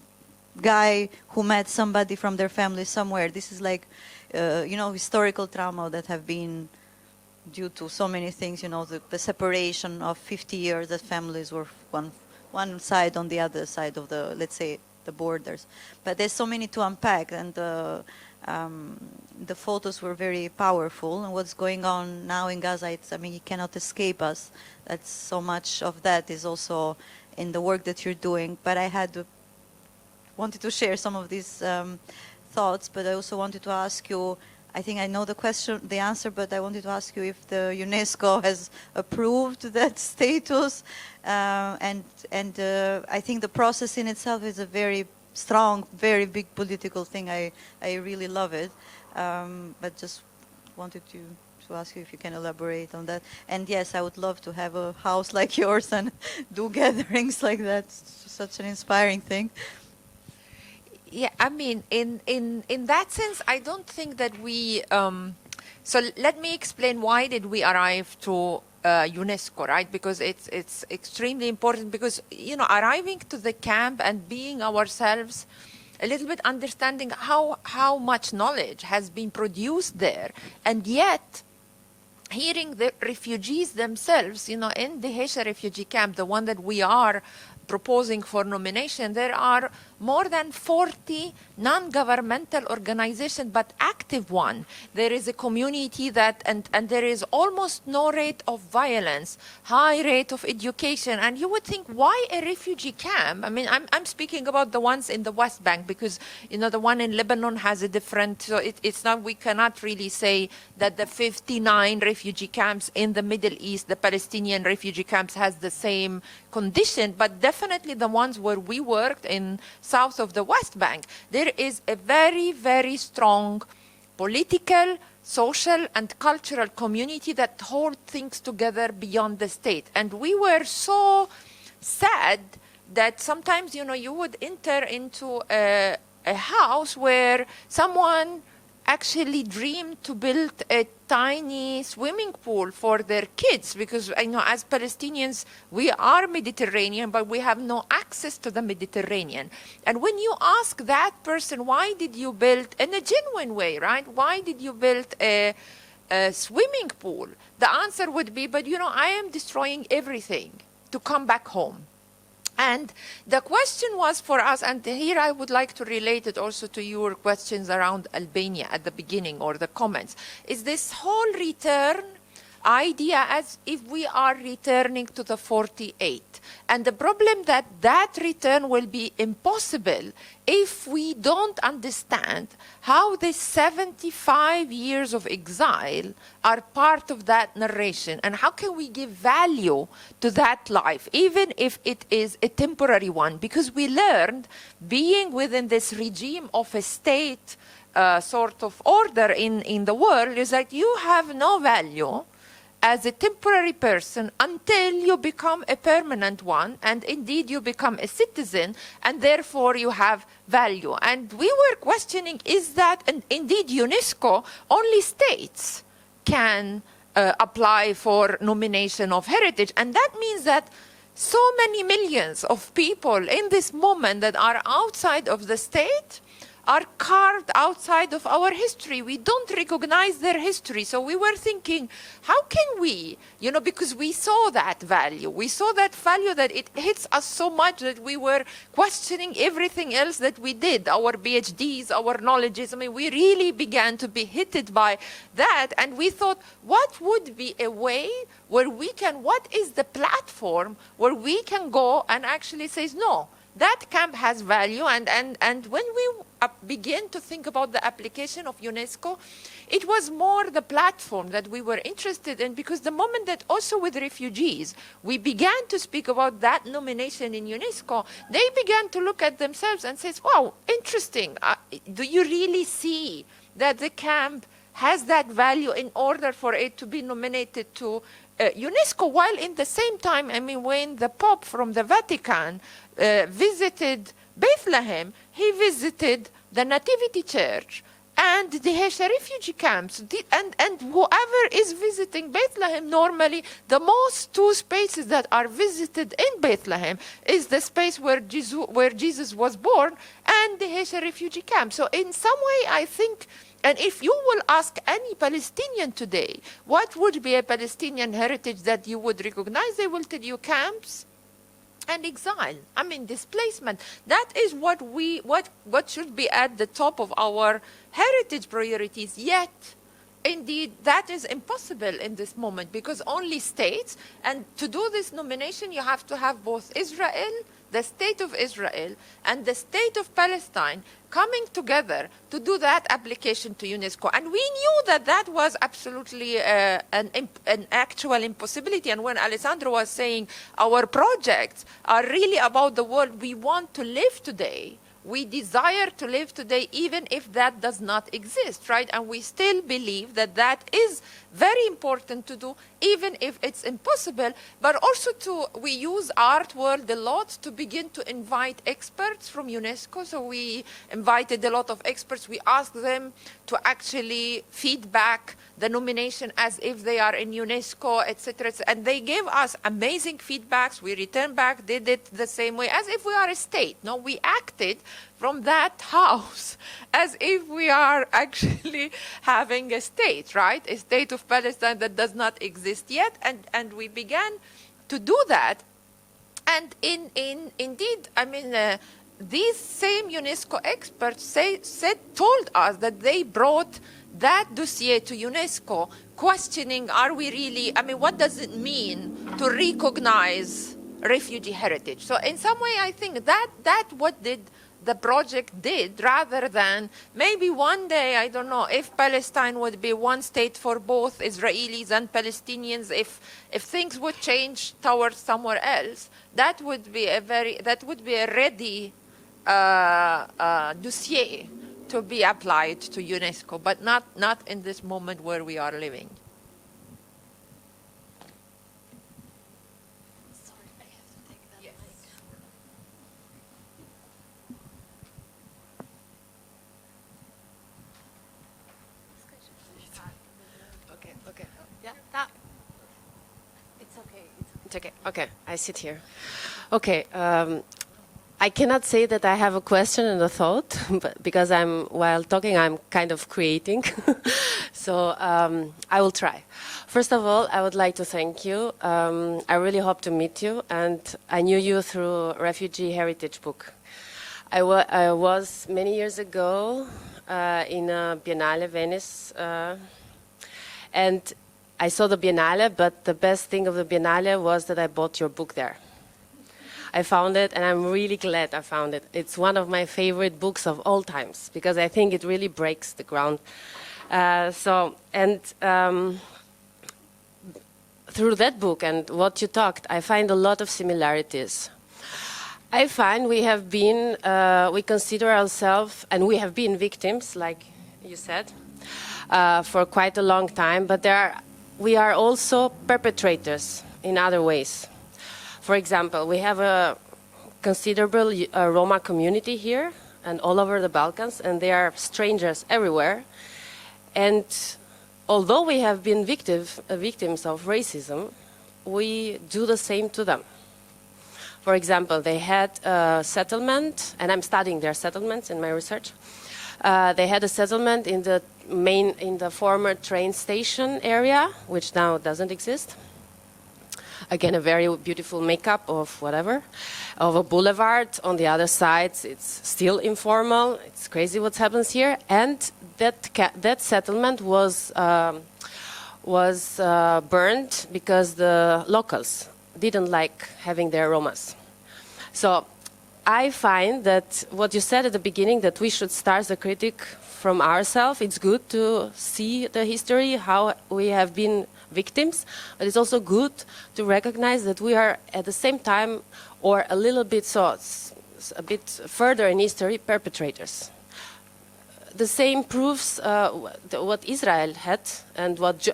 guy who met somebody from their family somewhere. This is like, historical trauma that have been due to so many things, the separation of 50 years that families were one side on the other side of the, let's say, the borders. But there's so many to unpack, and the photos were very powerful. And what's going on now in Gaza, it cannot escape us. That's so much of that is also in the work that you're doing. But I wanted to share some of these thoughts, but I also wanted to ask you, I think I know the answer, but I wanted to ask you if the UNESCO has approved that status. And I think the process in itself is a very strong, very big political thing. I really love it. But just wanted to ask you if you can elaborate on that. And yes, I would love to have a house like yours and do gatherings like that. It's such an inspiring thing. Yeah, I mean, in that sense, I don't think that we. So let me explain why did we arrive to UNESCO, right? Because it's extremely important. Because arriving to the camp and being ourselves, a little bit understanding how much knowledge has been produced there, and yet hearing the refugees themselves, in the Hesha refugee camp, the one that we are proposing for nomination, there are more than 40 non-governmental organizations, but active one. There is a community that, and there is almost no rate of violence, high rate of education. And you would think, why a refugee camp? I mean, I'm speaking about the ones in the West Bank, because, the one in Lebanon has a different, so it's not, we cannot really say that the 59 refugee camps in the Middle East, the Palestinian refugee camps, has the same condition, but definitely the ones where we worked in south of the West Bank, there is a very, very strong political, social, and cultural community that hold things together beyond the state. And we were so sad that sometimes, you would enter into a a house where someone actually dreamed to build a tiny swimming pool for their kids, because I know as Palestinians we are Mediterranean, but we have no access to the Mediterranean. And when you ask that person, why did you build, in a genuine way, right, why did you build a swimming pool, the answer would be, but I am destroying everything to come back home. And the question was for us, and here I would like to relate it also to your questions around Albania at the beginning, or the comments, is this whole return idea as if we are returning to the 48. And the problem that return will be impossible if we don't understand how the 75 years of exile are part of that narration, and how can we give value to that life, even if it is a temporary one, because we learned being within this regime of a state sort of order in the world is that you have no value as a temporary person until you become a permanent one, and indeed you become a citizen, and therefore you have value. And we were questioning, is that, and indeed UNESCO, only states can apply for nomination of heritage, and that means that so many millions of people in this moment that are outside of the state are carved outside of our history. We don't recognize their history. So we were thinking, how can we, because we saw that value. We saw that value that it hits us so much that we were questioning everything else that we did, our PhDs, our knowledges. I mean, we really began to be hit by that. And we thought, what would be a way where we can, what is the platform where we can go and actually say, no, that camp has value. And when we begin to think about the application of UNESCO, it was more the platform that we were interested in, because the moment that also with refugees, we began to speak about that nomination in UNESCO, they began to look at themselves and say, wow, interesting. Do you really see that the camp has that value in order for it to be nominated to UNESCO? While in the same time, I mean, when the Pope from the Vatican visited Bethlehem, he visited the Nativity Church and the Hesha refugee camps. And whoever is visiting Bethlehem, normally the most two spaces that are visited in Bethlehem is the space where Jesus was born and the Hesha refugee camp. So in some way, I think, and if you will ask any Palestinian today, what would be a Palestinian heritage that you would recognize, they will tell you camps and exile. I mean, displacement. That is what should be at the top of our heritage priorities. Yet, indeed, that is impossible in this moment, because only states, and to do this nomination, you have to have both Israel, the state of Israel, and the state of Palestine coming together to do that application to UNESCO. And we knew that that was absolutely an actual impossibility. And when Alessandro was saying our projects are really about the world we want to live today, we desire to live today, even if that does not exist, right? And we still believe that that is very important to do, even if it's impossible. But also we use Art World a lot to begin to invite experts from UNESCO. So we invited a lot of experts. We asked them to actually feedback the nomination as if they are in UNESCO, etc. And they gave us amazing feedbacks. We returned back, did it the same way, as if we are a state. No, we acted from that house as if we are actually having a state, right? A state of Palestine that does not exist yet. And we began to do that. And indeed, I mean, these same UNESCO experts told us that they brought that dossier to UNESCO, questioning, are we really, I mean, what does it mean to recognize refugee heritage? So in some way, I think that what the project did, rather than maybe one day, I don't know, if Palestine would be one state for both Israelis and Palestinians, if things would change towards somewhere else, that would be a ready dossier to be applied to UNESCO, but not in this moment where we are living. Sorry, I have to take that mic. It's okay. Okay, I sit here. Okay, I cannot say that I have a question and a thought, but because while talking, I'm kind of creating. So I will try. First of all, I would like to thank you. I really hope to meet you, and I knew you through Refugee Heritage Book. I was many years ago in a Biennale, Venice, and I saw the Biennale, but the best thing of the Biennale was that I bought your book there. I found it, and I'm really glad I found it. It's one of my favorite books of all times, because I think it really breaks the ground. Through that book and what you talked, I find a lot of similarities. I find we consider ourselves, and we have been victims, like you said, for quite a long time, but we are also perpetrators in other ways. For example, we have a considerable Roma community here and all over the Balkans, and they are strangers everywhere. And although we have been victims of racism, we do the same to them. For example, they had a settlement, and I'm studying their settlements in my research. They had a settlement in the former train station area, which now doesn't exist. Again, a very beautiful makeup of whatever, of a boulevard. On the other side, it's still informal. It's crazy what happens here. And that settlement was burned because the locals didn't like having their Romas. So I find that what you said at the beginning, that we should start the critic from ourselves. It's good to see the history, how we have been victims, but it's also good to recognize that we are at the same time, or a little bit a bit further in history, perpetrators. The same proves what Israel had, and what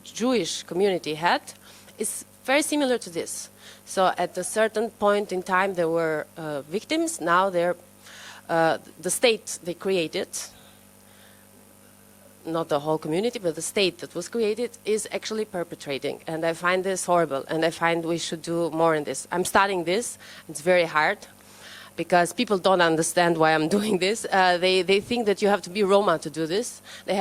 Jewish community had is very similar to this. So at a certain point in time there were victims. Now they're the state they created, not the whole community, but the state that was created is actually perpetrating. And I find this horrible, and I find we should do more in this. I'm studying this. It's very hard, because people don't understand why I'm doing this. They think that you have to be Roma to do this. They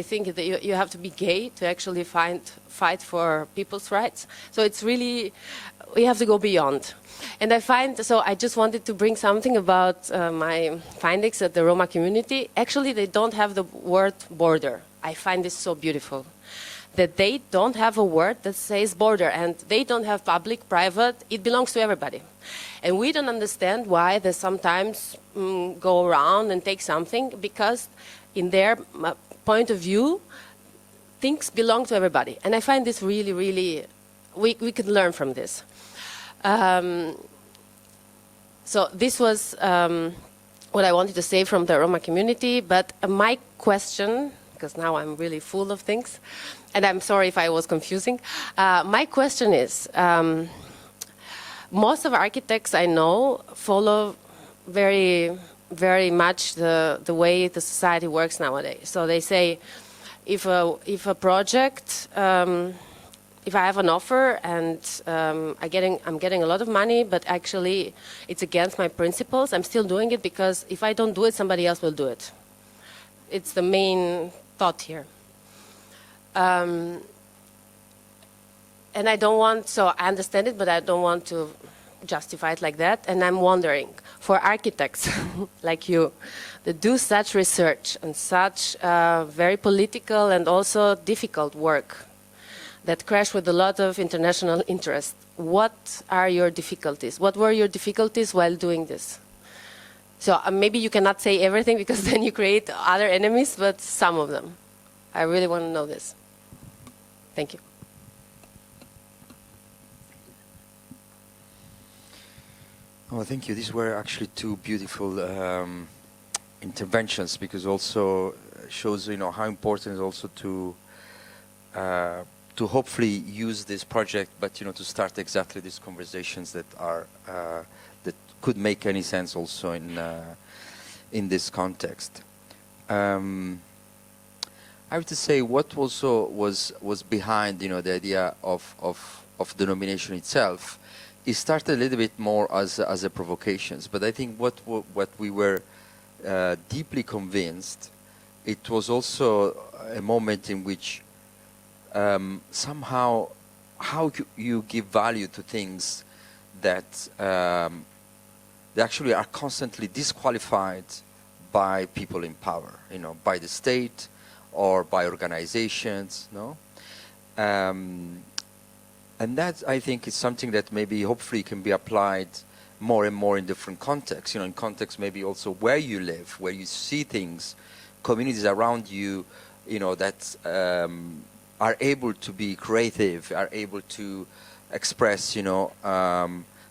think that you have to be gay to actually fight for people's rights. So it's really, we have to go beyond. And I just wanted to bring something about my findings at the Roma community. Actually, they don't have the word border. I find this so beautiful, that they don't have a word that says border, and they don't have public, private. It belongs to everybody. And we don't understand why they sometimes go around and take something, because in their point of view, things belong to everybody. And I find this really, really, we can learn from this. So this was what I wanted to say from the Roma community, but my question, because now I'm really full of things, and I'm sorry if I was confusing. My question is, most of architects I know follow very, very much the way the society works nowadays. So they say, if a project, if I have an offer and I'm getting a lot of money, but actually it's against my principles, I'm still doing it, because if I don't do it, somebody else will do it. It's the main thought here. And I don't want, so I understand it, but I don't want to justify it like that. And I'm wondering, for architects like you, that do such research and such very political and also difficult work, that crash with a lot of international interest, what are your difficulties? What were your difficulties while doing this? So maybe you cannot say everything, because then you create other enemies, but some of them. I really want to know this. Thank you. Oh, thank you. These were actually two beautiful interventions, because also shows, how important it is also to hopefully use this project, but to start exactly these conversations that are that could make any sense also in this context. I have to say, what also was behind the idea of of the nomination itself, it started a little bit more as a provocations. But I think what we were deeply convinced, it was also a moment in which somehow how you give value to things that they actually are constantly disqualified by people in power, you know, by the state or by organizations, no? And that, I think, is something that maybe hopefully can be applied more and more in different contexts, you know, in contexts maybe also where you live, where you see things, communities around you, you know, that are able to be creative, are able to express, you know,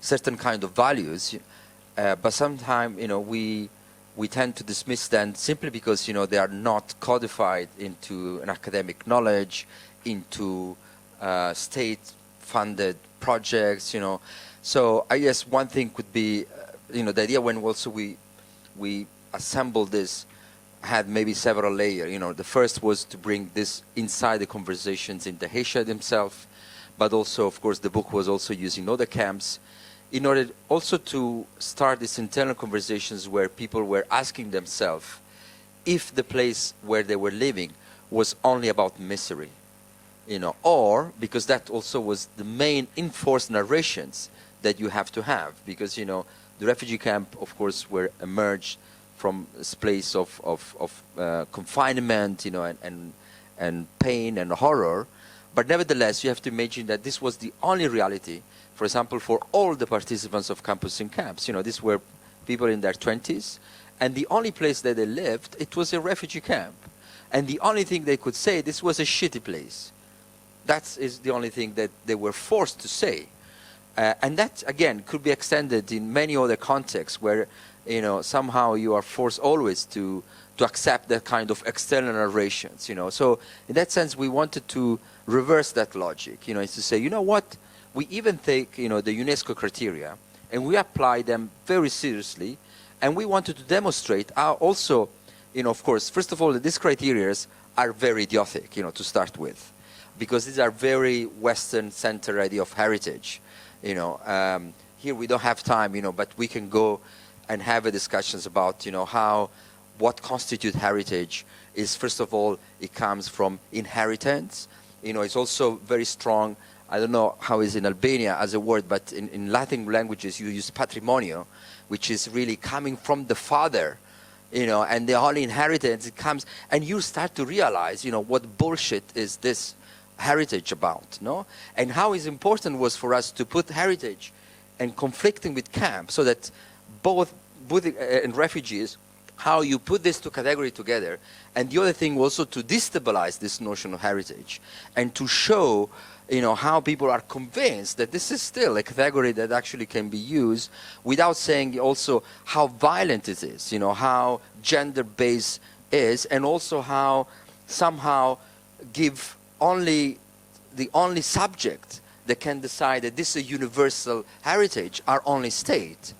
certain kind of values, but sometimes, you know, we tend to dismiss them simply because, you know, they are not codified into an academic knowledge, into state-funded projects, you know. So I guess one thing could be, you know, the idea when also we assembled this had maybe several layers. You know, the first was to bring this inside the conversations in the Haitian himself, but also, of course, the book was also using other camps in order also to start these internal conversations where people were asking themselves if the place where they were living was only about misery, you know, or because that also was the main enforced narrations that you have to have, because, you know, the refugee camp, of course, were emerged from this place of confinement, you know, and pain and horror. But nevertheless, you have to imagine that this was the only reality, for example, for all the participants of campus in camps. You know, these were people in their 20s, and the only place that they lived, it was a refugee camp. And the only thing they could say, this was a shitty place. That is the only thing that they were forced to say. And that, again, could be extended in many other contexts where, you know, somehow you are forced always to accept that kind of external narrations, you know. So in that sense, we wanted to reverse that logic, you know, is to say, you know what, we even take, you know, the UNESCO criteria and we apply them very seriously, and we wanted to demonstrate how also, you know, of course, first of all, that these criteria are very idiotic, you know, to start with, because these are very Western-centered idea of heritage, you know. Here we don't have time, you know, but we can go and have a discussions about, you know, how, what constitutes heritage is, first of all, it comes from inheritance. You know, it's also very strong. I don't know how it's in Albania as a word, but in Latin languages you use patrimonio, which is really coming from the father, you know, and the only inheritance it comes, and you start to realize, you know, what bullshit is this heritage about, no? And how is important was for us to put heritage and conflicting with camp, so that both and refugees, how you put these two categories together. And the other thing also to destabilize this notion of heritage and to show, you know, how people are convinced that this is still a category that actually can be used without saying also how violent it is, you know, how gender-based is, and also how somehow give only the only subject that can decide that this is a universal heritage are only state.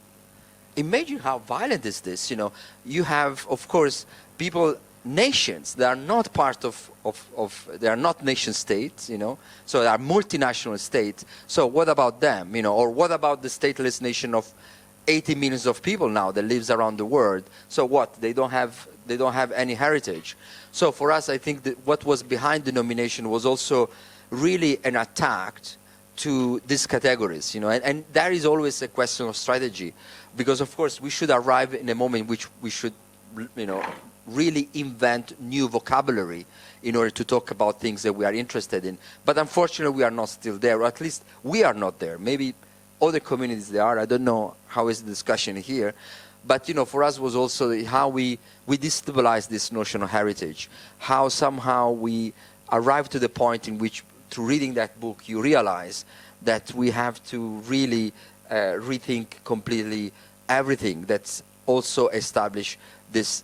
Imagine how violent is this, you know. You have, of course, people, nations that are not part of they are not nation states, you know, so they are multinational states. So what about them, you know, or what about the stateless nation of 80 millions of people now that lives around the world? So what, they don't have any heritage. So for us, I think that what was behind the nomination was also really an attack to these categories, you know, and that is always a question of strategy, because of course we should arrive in a moment in which we should, you know, really invent new vocabulary in order to talk about things that we are interested in. But unfortunately we are not still there, or at least we are not there. Maybe other communities they are. I don't know how is the discussion here, but, you know, for us was also how we destabilize this notion of heritage, how somehow we arrive to the point in which through reading that book you realize that we have to really rethink completely everything that's also establish this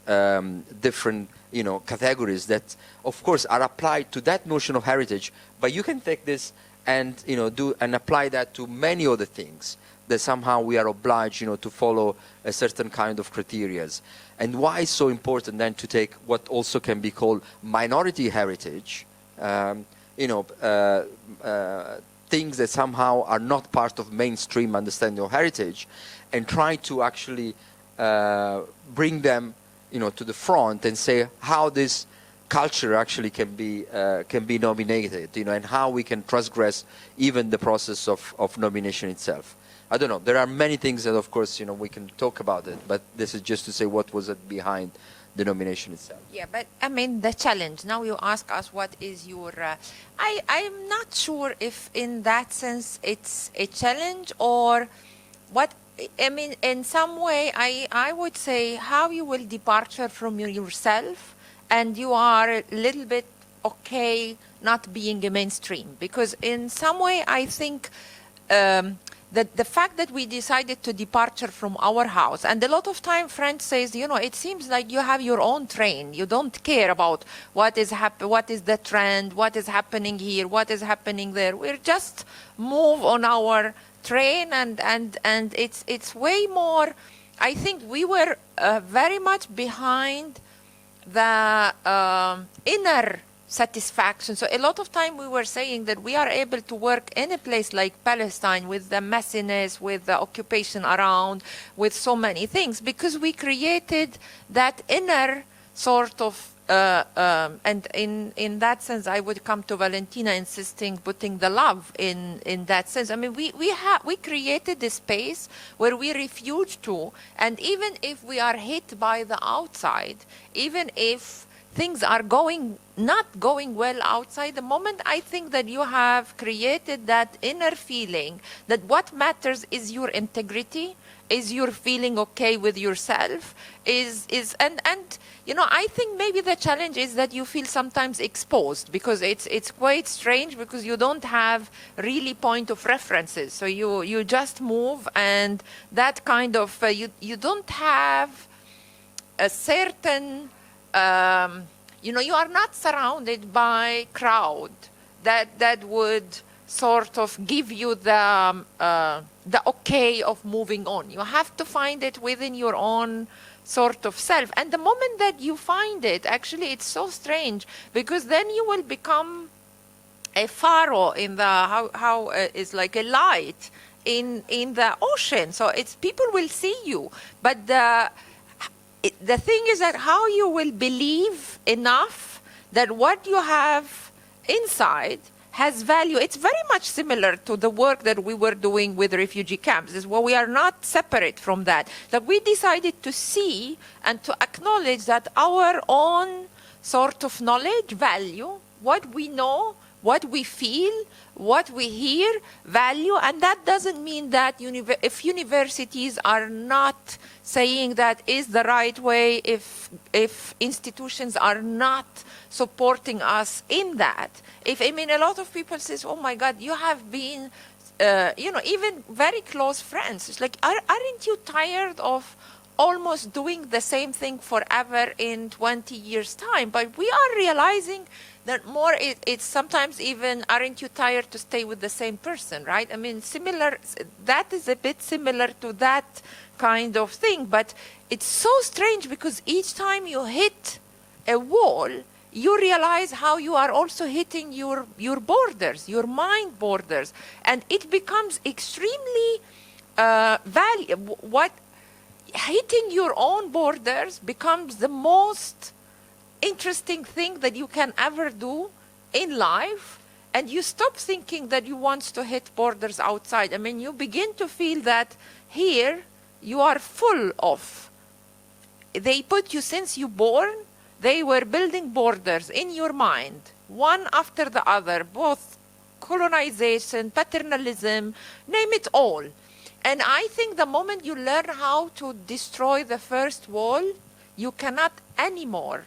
different, you know, categories that of course are applied to that notion of heritage, but you can take this and, you know, do and apply that to many other things that somehow we are obliged, you know, to follow a certain kind of criteria. And why it's so important then to take what also can be called minority heritage, you know, things that somehow are not part of mainstream understanding of heritage, and try to actually bring them, to the front and say how this culture actually can be nominated, and how we can transgress even the process of nomination itself. I don't know. There are many things that, of course, we can talk about it, but this is just to say what was behind the nomination itself. Yeah, but I mean the challenge. Now you ask us what is your. I'm not sure if in that sense it's a challenge or what. I mean, in some way, I would say how you will departure from yourself, and you are a little bit okay not being a mainstream, because in some way I think. That the fact that we decided to departure from our house, and a lot of time French says, it seems like you have your own train. You don't care about what is the trend, what is happening here, what is happening there. We're just move on our train, and it's way more. I think we were very much behind the inner satisfaction. So a lot of time we were saying that we are able to work in a place like Palestine with the messiness, with the occupation around, with so many things, because we created that inner sort of and in that sense, I would come to Valentina insisting, putting the love in that sense. I mean, we created a space where we refuge to, and even if we are hit by the outside, even if things are not going well outside, the moment I think that you have created that inner feeling that what matters is your integrity, is your feeling okay with yourself, and I think maybe the challenge is that you feel sometimes exposed, because it's quite strange, because you don't have really point of references. So you just move, and that kind of you don't have a certain you are not surrounded by crowd that would sort of give you the okay of moving on. You have to find it within your own sort of self. And the moment that you find it, actually, it's so strange, because then you will become a pharaoh in the how is like a light in the ocean. So it's people will see you, but the thing is that how you will believe enough that what you have inside has value. It's very much similar to the work that we were doing with refugee camps. Is where we are not separate from that. That we decided to see and to acknowledge that our own sort of knowledge, value, what we know, what we feel, what we hear, value, and that doesn't mean that if universities are not saying that is the right way, if institutions are not supporting us in that, a lot of people says, oh my God, you have been, even very close friends. It's like, aren't you tired of almost doing the same thing forever in 20 years' time? But we are realizing that more it's sometimes even, aren't you tired to stay with the same person, right? I mean, similar, that is a bit similar to that kind of thing. But it's so strange, because each time you hit a wall, you realize how you are also hitting your borders, your mind borders. And it becomes extremely hitting your own borders becomes the most interesting thing that you can ever do in life, and you stop thinking that you want to hit borders outside. I mean, you begin to feel that here you are full of. They put you since you born, they were building borders in your mind, one after the other, both colonization, paternalism, name it all. And I think the moment you learn how to destroy the first wall, you cannot anymore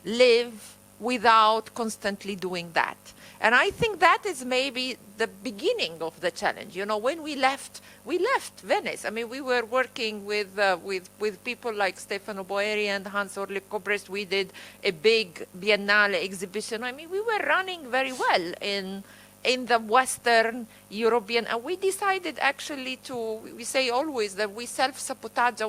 live without constantly doing that. And I think that is maybe the beginning of the challenge. When we left Venice. I mean, we were working with people like Stefano Boeri and Hans-Orlik Kobrist. We did a big Biennale exhibition. I mean, we were running very well in the Western European, and we decided actually we say always that we self-sabotage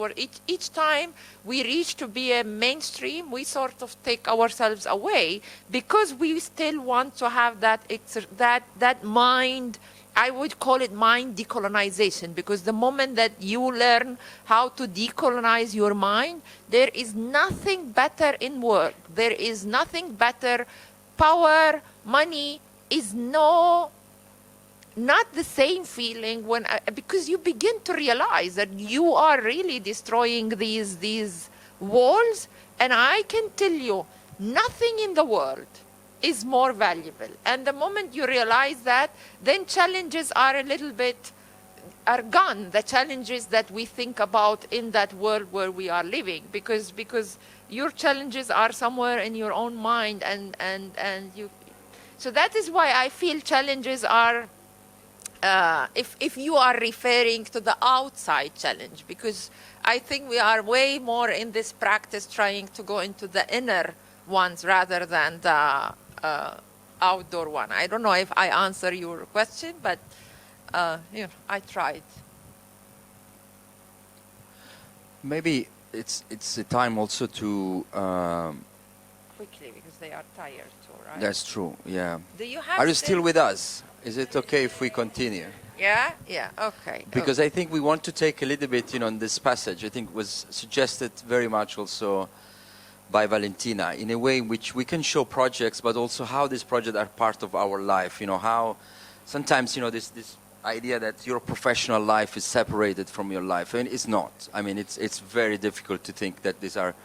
each time we reach to be a mainstream, we sort of take ourselves away, because we still want to have that mind I would call it mind decolonization, because the moment that you learn how to decolonize your mind, there is nothing better in work. There is nothing better. Power, money is not the same feeling when, because you begin to realize that you are really destroying these walls. And I can tell you, nothing in the world is more valuable. And the moment you realize that, then challenges are a little bit, are gone. The challenges that we think about in that world where we are living, because your challenges are somewhere in your own mind, and you. So that is why I feel challenges are, if you are referring to the outside challenge, because I think we are way more in this practice trying to go into the inner ones rather than the outdoor one. I don't know if I answer your question, but I tried. Maybe it's a time also to. Quickly, because they are tired too, right? That's true. Yeah. Do you have? Are you still with us? Is it okay if we continue? Yeah. Yeah. Okay. Because I think we want to take a little bit, on this passage. I think was suggested very much also by Valentina, in a way in which we can show projects, but also how these projects are part of our life. How sometimes, this idea that your professional life is separated from your life, and it's not. I mean, it's very difficult to think that these are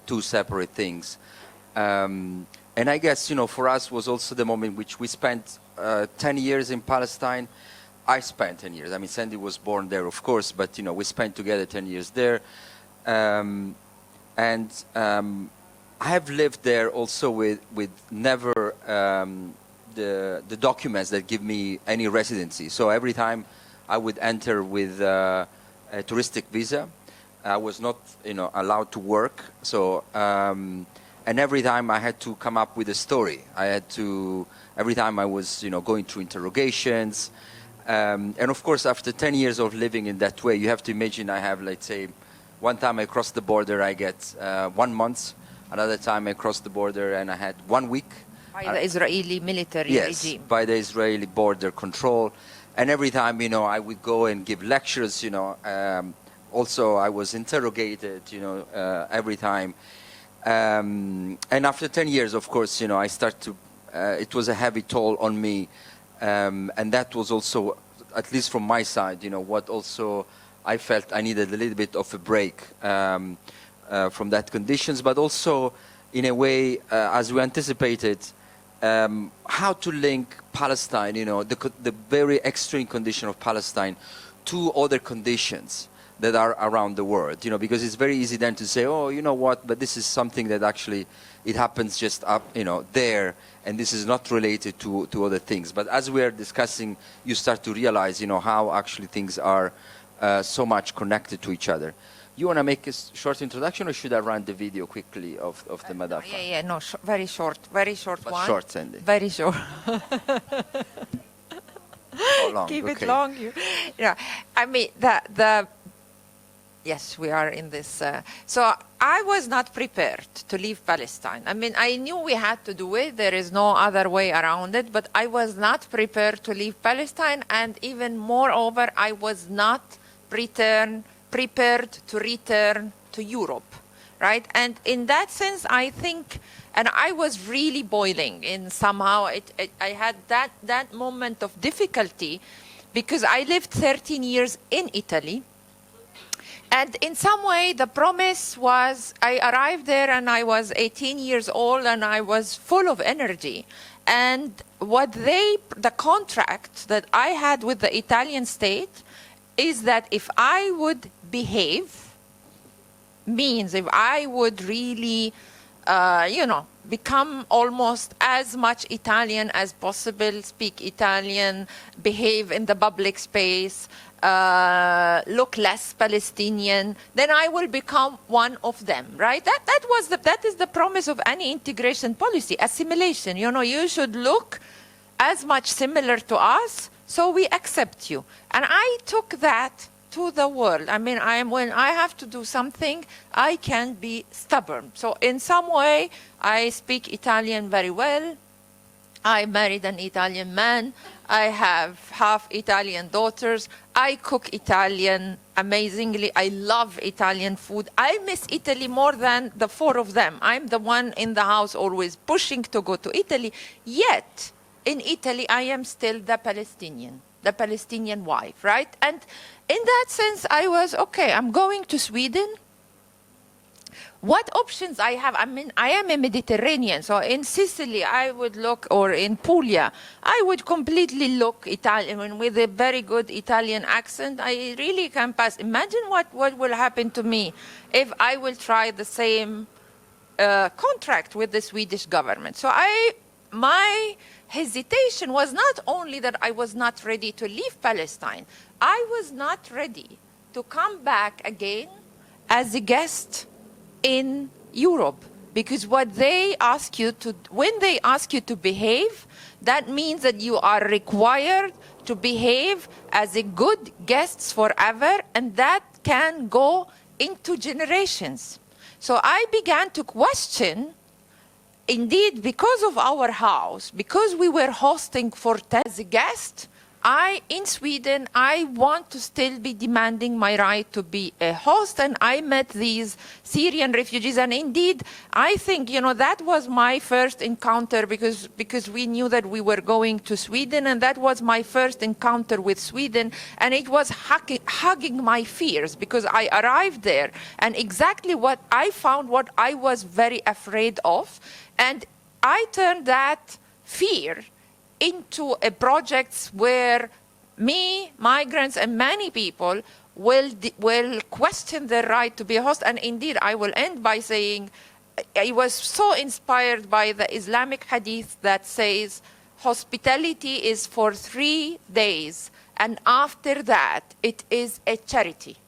two separate things. And I guess, for us was also the moment in which we spent 10 years in Palestine. I spent 10 years. I mean, Sandy was born there, of course, but, we spent together 10 years there. I have lived there also with never the documents that give me any residency. So every time I would enter with a touristic visa, I was not allowed to work. So and every time I had to come up with a story. Every time I was going through interrogations. And of course, after 10 years of living in that way, you have to imagine I have, let's say, one time I crossed the border, I get 1 month. Another time I crossed the border and I had 1 week. By the Israeli military regime. By the Israeli border control. And every time, I would go and give lectures, also I was interrogated, every time. And after 10 years, of course, I start to, it was a heavy toll on me. And that was also, at least from my side, what also I felt I needed a little bit of a break from that conditions, but also in a way, as we anticipated, how to link Palestine, the very extreme condition of Palestine to other conditions that are around the world, because it's very easy then to say, oh, you know what, but this is something that actually, it happens just up, there, and this is not related to other things. But as we are discussing, you start to realize, how actually things are so much connected to each other. You want to make a short introduction, or should I run the video quickly of the Madafa? Yeah, no, very short but one. Short, Sandy. Very short. How long? Keep Okay. it long. I mean, yes, we are in this. So I was not prepared to leave Palestine. I mean, I knew we had to do it. There is no other way around it. But I was not prepared to leave Palestine. And even moreover, I was not prepared to return to Europe, right? And in that sense, I think, and I was really boiling in somehow, I had that moment of difficulty because I lived 13 years in Italy. And in some way, the promise was, I arrived there and I was 18 years old and I was full of energy. And the contract that I had with the Italian state is that if I would behave, means if I would really, become almost as much Italian as possible, speak Italian, behave in the public space, look less Palestinian, then I will become one of them, right? That is the promise of any integration policy, assimilation. You should look as much similar to us, so we accept you. And I took that to the world. I mean, when I have to do something, I can be stubborn. So in some way, I speak Italian very well. I married an Italian man. I have half Italian daughters. I cook Italian amazingly. I love Italian food. I miss Italy more than the four of them. I'm the one in the house always pushing to go to Italy. Yet, in Italy, I am still the Palestinian wife, right? And in that sense, I was, okay, I'm going to Sweden. What options I have? I mean, I am a Mediterranean, so in Sicily I would look, or in Puglia, I would completely look Italian, I mean, with a very good Italian accent. I really can pass. Imagine what will happen to me if I will try the same contract with the Swedish government. So my hesitation was not only that I was not ready to leave Palestine, I was not ready to come back again as a guest in Europe, because what they ask you to, when they ask you to behave, that means that you are required to behave as a good guests forever, and that can go into generations. So I began to question, indeed, because of our house, because we were hosting for as a guest, in Sweden, I want to still be demanding my right to be a host, and I met these Syrian refugees, and indeed, I think, that was my first encounter, because we knew that we were going to Sweden, and that was my first encounter with Sweden, and it was hugging my fears, because I arrived there, and exactly what I found, what I was very afraid of, and I turned that fear into a project where migrants, and many people will question their right to be a host. And indeed, I will end by saying, I was so inspired by the Islamic hadith that says, hospitality is for 3 days, and after that, it is a charity.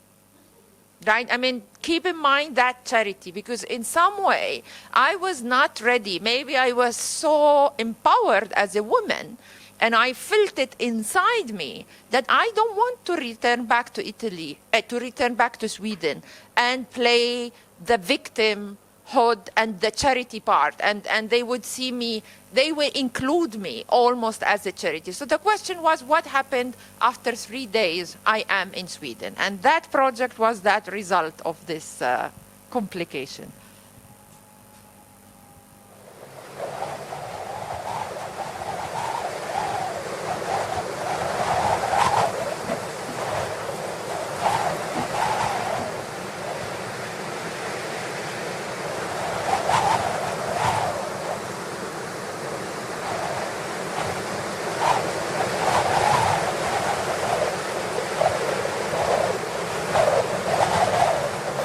Right? I mean, keep in mind that charity, because in some way, I was not ready. Maybe I was so empowered as a woman, and I felt it inside me that I don't want to return back to Italy, to return back to Sweden and play the victimhood and the charity part. And they would see me, they will include me almost as a charity. So the question was, what happened after 3 days I am in Sweden? And that project was that result of this complication.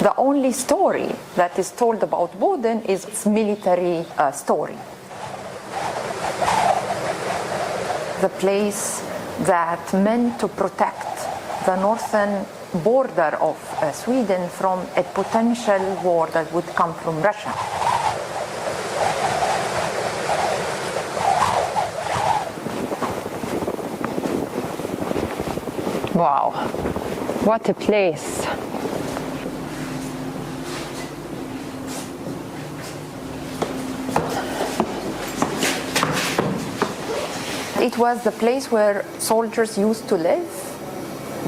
The only story that is told about Boden is its military story. The place that meant to protect the northern border of Sweden from a potential war that would come from Russia. Wow, what a place. It was the place where soldiers used to live,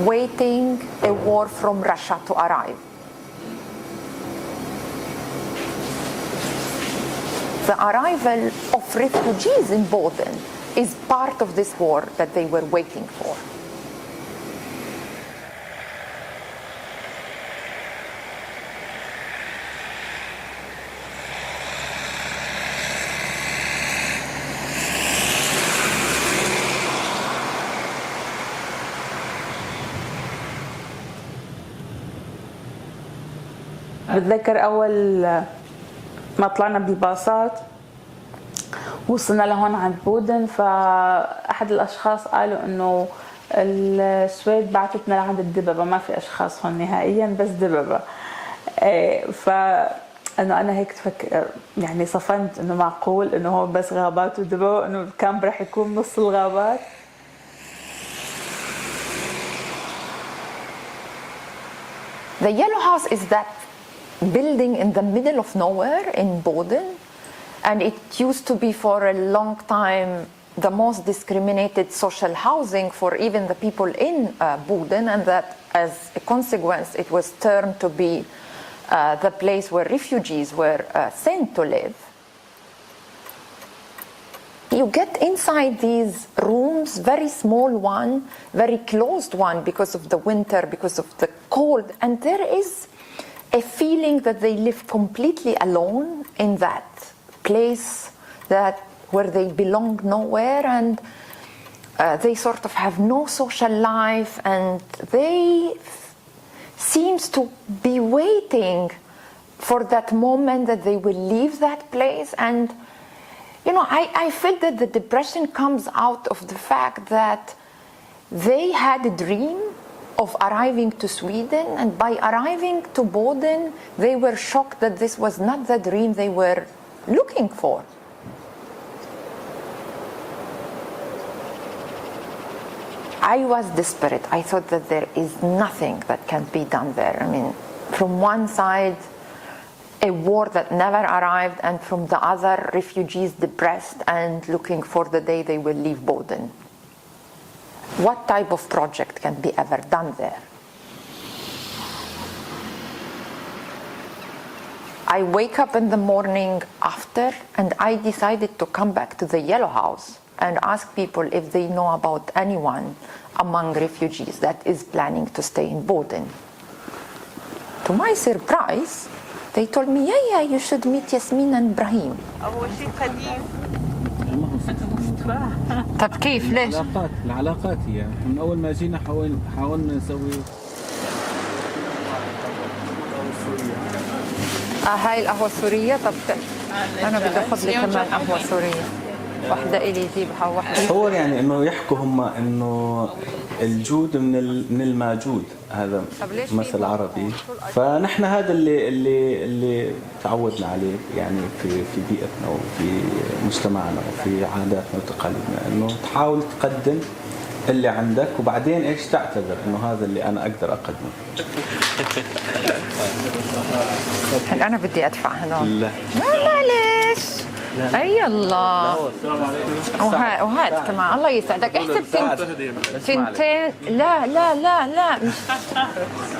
waiting a war from Russia to arrive. The arrival of refugees in Boden is part of this war that they were waiting for. بتذكر أول ما طلعنا بالباصات وصلنا لهون عند بودن، فأحد الأشخاص قالوا إنه السويد بعتتنا لعند الدببة، ما في أشخاص هون نهائيا بس دببة. فإنه أنا هيك تفكر يعني صفنت إنه معقول إنه هو بس غابات ودببة، إنه الكامب رح يكون نص الغابات. The yellow house is that building in the middle of nowhere in Boden, And it used to be for a long time the most discriminated social housing for even the people in Boden, and that as a consequence it was turned to be the place where refugees were sent to live. You get inside these rooms, very small one, very closed one because of the winter, because of the cold, and there is a feeling that they live completely alone in that place where they belong nowhere, and they sort of have no social life, and they seems to be waiting for that moment that they will leave that place. And you know, I feel that the depression comes out of the fact that they had a dream of arriving to Sweden, and by arriving to Boden, they were shocked that this was not the dream they were looking for. I was desperate. I thought that there is nothing that can be done there. I mean, from one side, a war that never arrived, and from the other, refugees depressed and looking for the day they will leave Boden. What type of project can be ever done there? I wake up in the morning after, and I decided to come back to the Yellow House and ask people if they know about anyone among refugees that is planning to stay in Boden. To my surprise, they told me, yeah, you should meet Yasmin and Brahim. طب كيف ليش؟ العلاقات هي من أول ما جينا حاولنا نسوي هاي القهوة السورية. طب أنا بدي أخذ لي كمان قهوة سورية، واحدة إلي جيبها واحدة. تصور يعني إنه يحكوا هم إنه الجود من الماجود، هذا مثل عربي، فنحن هذا اللي تعودنا عليه يعني في بيئتنا وفي مجتمعنا وفي عاداتنا وتقاليدنا، إنه تحاول تقدم اللي عندك وبعدين ايش تعتذر انه هذا اللي انا اقدر اقدمه. هل انا بدي ادفع هذول؟ لا معلش. اي الله. وهات كمان الله يسعدك. احسب ثنتين. لا لا لا لا مش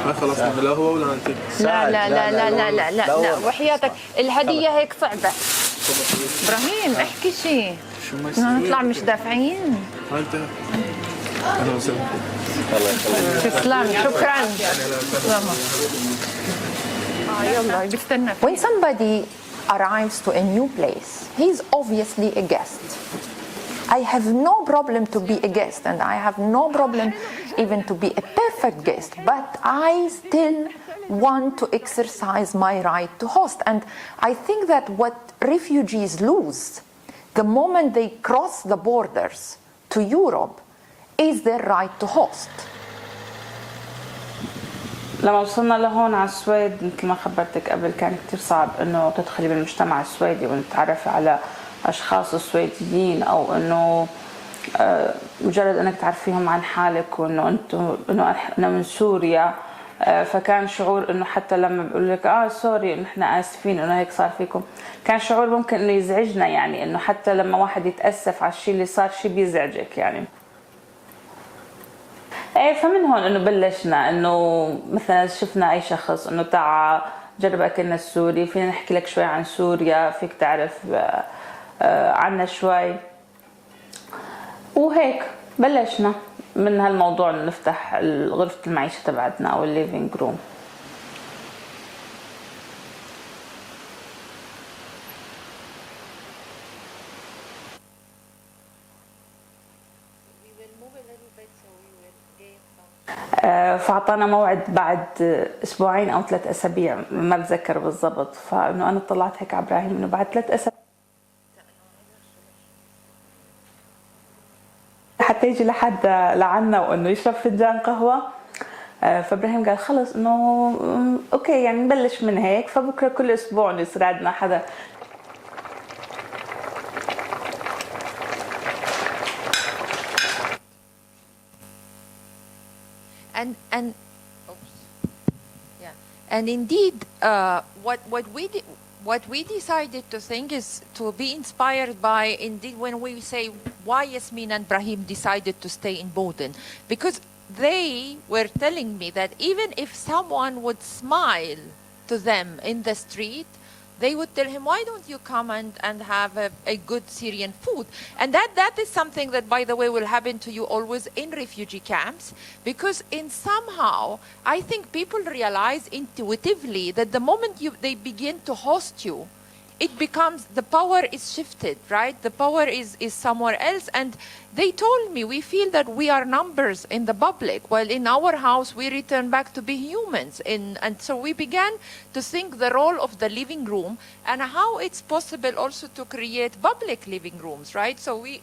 ما خلصنا لا هو ولا انت. لا لا لا لا لا لا لا لا وحياتك الهديه هيك صعبه. ابراهيم احكي شيء. بدنا نطلع مش دافعين. أهلا وسهلا. تسلم شكرا. يلا بستنى. When somebody arrives to a new place, he's obviously a guest. I have no problem to be a guest, and I have no problem even to be a perfect guest, but I still want to exercise my right to host. And I think that what refugees lose the moment they cross the borders to Europe is their right to host. لما وصلنا لهون على السويد مثل ما خبرتك قبل كان كتير صعب انه تدخلي بالمجتمع السويدي وتتعرفي على اشخاص سويديين، او انه مجرد انك تعرفيهم عن حالك وانه انه انا من سوريا. فكان شعور انه حتى لما بيقول لك سوري نحن اسفين انه هيك صار فيكم، كان شعور ممكن انه يزعجنا، يعني انه حتى لما واحد يتاسف على الشيء اللي صار شيء بيزعجك يعني. فمن هون انه بلشنا انه مثلا شفنا اي شخص انه تعا جرب اكلنا السوري، فينا نحكي لك شوي عن سوريا، فيك تعرف عنا شوي، وهيك بلشنا من هالموضوع نفتح غرفة المعيشة تبعتنا او الليفينج روم. فاعطانا موعد بعد اسبوعين او 3 اسابيع، ما بتذكر بالضبط. فانه انا طلعت هيك على ابراهيم انه بعد 3 اسابيع حتى يجي لحد لعنا وانه يشرب فنجان قهوه. فابراهيم قال خلص انه اوكي يعني نبلش من هيك، فبكره كل اسبوع يصير عندنا حدا. And indeed, what we did, what we decided to think is to be inspired by, indeed, when we say why Yasmin and Brahim decided to stay in Boden, because they were telling me that even if someone would smile to them in the street, they would tell him, why don't you come and have a good Syrian food? And that is something that, by the way, will happen to you always in refugee camps, because in somehow, I think people realize intuitively that the moment they begin to host you, it becomes, the power is shifted, right? The power is somewhere else. And they told me, we feel that we are numbers in the public, while in our house we return back to be humans. And so we began to think the role of the living room and how it's possible also to create public living rooms, right? So we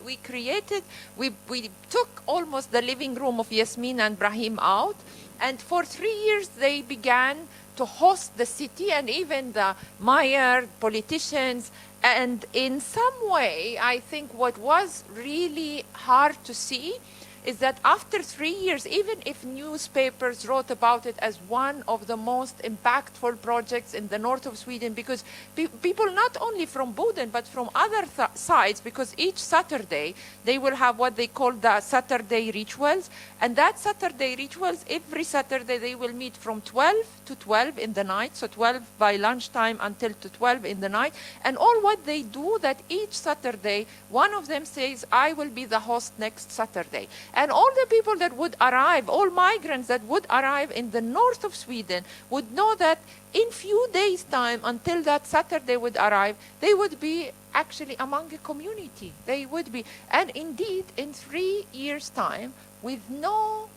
took almost the living room of Yasmin and Brahim out, and for 3 years they began to host the city and even the mayor, politicians. And in some way, I think what was really hard to see is that after 3 years, even if newspapers wrote about it as one of the most impactful projects in the north of Sweden, because people not only from Boden, but from other sides, because each Saturday, they will have what they call the Saturday rituals. And that Saturday rituals, every Saturday, they will meet from 12 to 12 in the night, so 12 by lunchtime until to 12 in the night. And all what they do, that each Saturday, one of them says, I will be the host next Saturday. And all the people that would arrive, all migrants that would arrive in the north of Sweden would know that in few days' time, until that Saturday would arrive, they would be actually among a community. They would be. And indeed, in 3 years' time, with no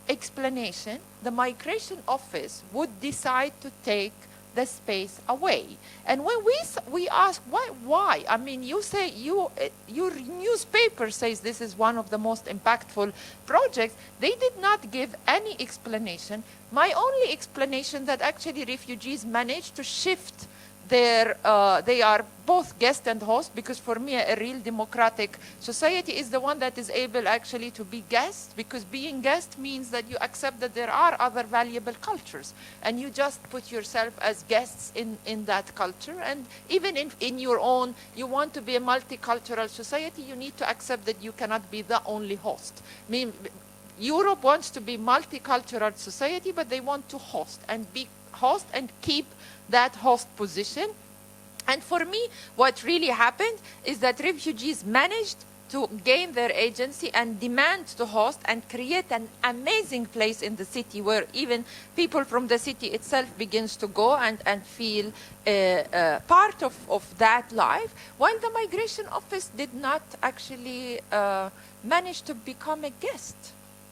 explanation, the migration office would decide to take the space away. And when we ask why, I mean, you say your newspaper says this is one of the most impactful projects. They did not give any explanation. My only explanation that actually refugees managed to shift they are both guest and host, because for me a real democratic society is the one that is able actually to be guest, because being guest means that you accept that there are other valuable cultures and you just put yourself as guests in that culture. And even in your own, you want to be a multicultural society, you need to accept that you cannot be the only host. I mean, Europe wants to be multicultural society, but they want to host and keep that host position. And for me, what really happened is that refugees managed to gain their agency and demand to host and create an amazing place in the city where even people from the city itself begins to go and feel part of that life, while the migration office did not actually manage to become a guest,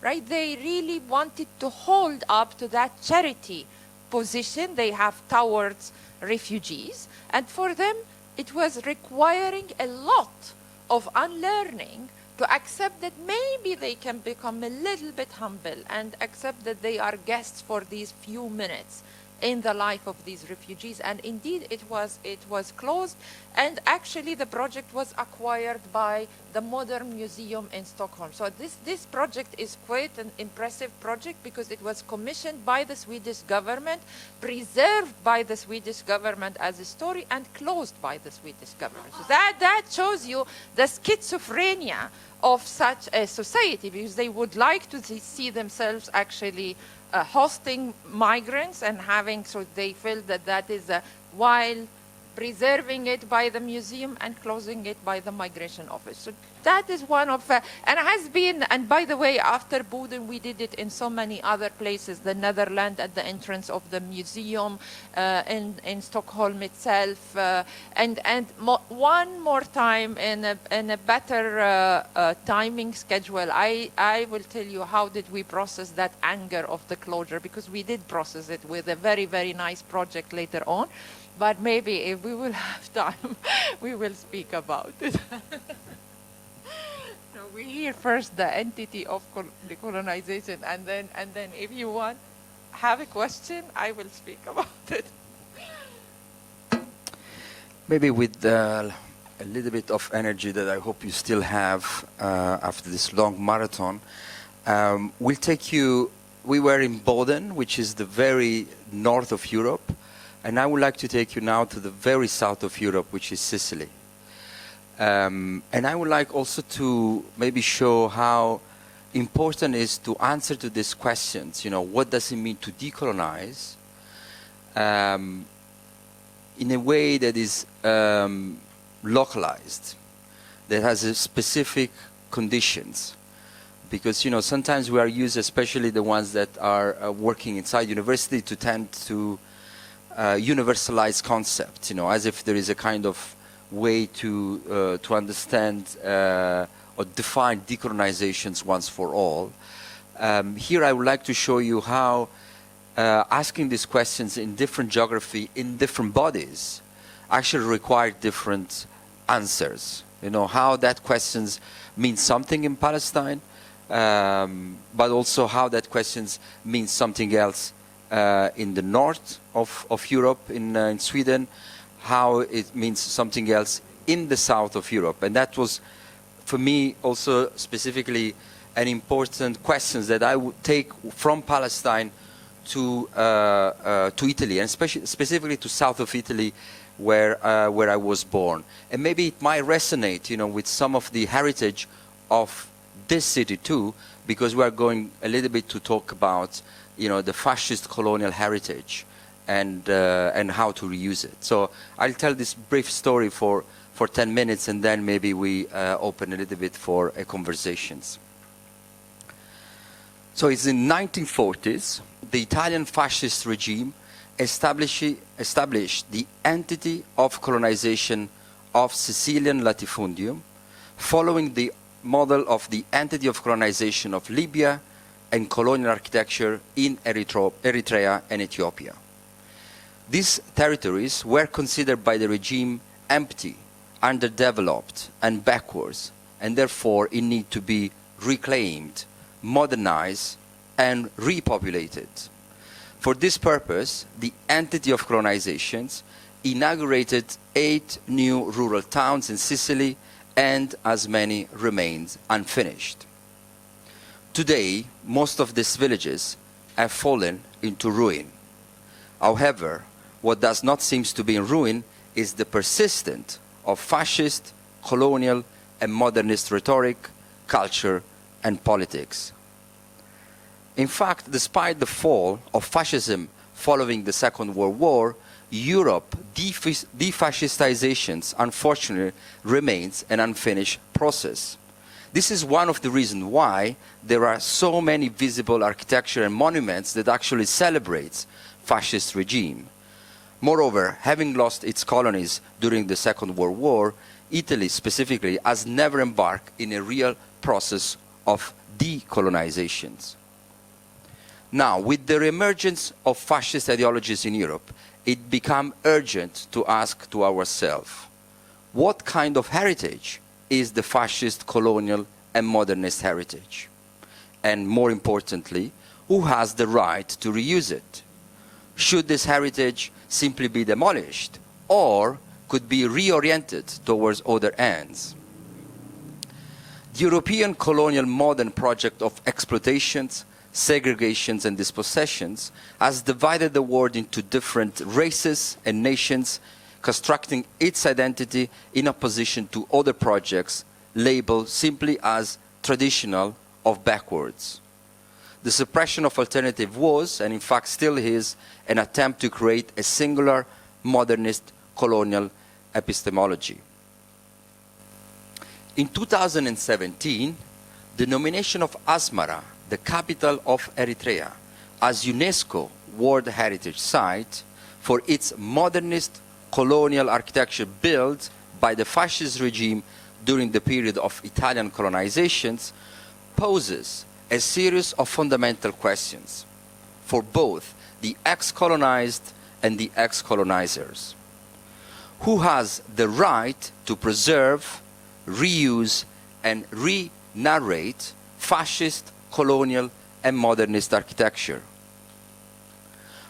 right? They really wanted to hold up to that charity position they have towards refugees. And for them, it was requiring a lot of unlearning to accept that maybe they can become a little bit humble and accept that they are guests for these few minutes in the life of these refugees. And indeed, it was closed. And actually, the project was acquired by the Modern Museum in Stockholm. So this project is quite an impressive project because it was commissioned by the Swedish government, preserved by the Swedish government as a story, and closed by the Swedish government. So that shows you the schizophrenia of such a society, because they would like to see themselves actually hosting migrants and having, so they feel that is while preserving it by the museum and closing it by the migration office. So that is one of, and has been, and by the way, after Boden, we did it in so many other places, the Netherlands at the entrance of the museum, in Stockholm itself, and one more time in a better timing schedule, I will tell you how did we process that anger of the closure, because we did process it with a very, very nice project later on. But maybe if we will have time, we will speak about it. So we hear first the entity of decolonization, and then if you want, have a question, I will speak about it. Maybe with a little bit of energy that I hope you still have after this long marathon, we'll take you. We were in Boden, which is the very north of Europe. And I would like to take you now to the very south of Europe, which is Sicily. And I would like also to maybe show how important it is to answer to these questions. You know, what does it mean to decolonize in a way that is localized, that has a specific conditions? Because, you know, sometimes we are used, especially the ones that are working inside university, to tend to universalize concepts, you know, as if there is a kind of way to understand or define decolonizations once for all. Here I would like to show you how asking these questions in different geography, in different bodies, actually require different answers. You know, how that questions mean something in Palestine, but also how that questions means something else in the north of Europe, in Sweden, how it means something else in the south of Europe. And that was, for me, also specifically an important question that I would take from Palestine to Italy, and specifically to south of Italy, where I was born. And maybe it might resonate, you know, with some of the heritage of this city too, because we are going a little bit to talk about, you know, the fascist colonial heritage and how to reuse it. So I'll tell this brief story for 10 minutes, and then maybe we open a little bit for conversations. So it's in 1940s, the Italian fascist regime established the entity of colonization of Sicilian latifundium, following the model of the entity of colonization of Libya and colonial architecture in Eritrea and Ethiopia. These territories were considered by the regime empty, underdeveloped, and backwards, and therefore in need to be reclaimed, modernized, and repopulated. For this purpose, the entity of colonizations inaugurated 8 new rural towns in Sicily, and as many remained unfinished. Today, most of these villages have fallen into ruin. However, what does not seem to be in ruin is the persistence of fascist, colonial, and modernist rhetoric, culture, and politics. In fact, despite the fall of fascism following the Second World War, Europe defascistization, unfortunately, remains an unfinished process. This is one of the reasons why there are so many visible architecture and monuments that actually celebrates fascist regime. Moreover, having lost its colonies during the Second World War, Italy specifically has never embarked in a real process of decolonizations. Now, with the emergence of fascist ideologies in Europe, it became urgent to ask to ourselves, what kind of heritage is the fascist, colonial, and modernist heritage? And more importantly, who has the right to reuse it? Should this heritage simply be demolished, or could be reoriented towards other ends? The European colonial modern project of exploitations, segregations, and dispossessions has divided the world into different races and nations, constructing its identity in opposition to other projects labeled simply as traditional or backwards. The suppression of alternative was, and in fact still is, an attempt to create a singular modernist colonial epistemology. In 2017, the nomination of Asmara, the capital of Eritrea, as UNESCO World Heritage Site for its modernist colonial architecture built by the fascist regime during the period of Italian colonizations, poses a series of fundamental questions for both the ex-colonized and the ex-colonizers. Who has the right to preserve, reuse, and re-narrate fascist, colonial, and modernist architecture?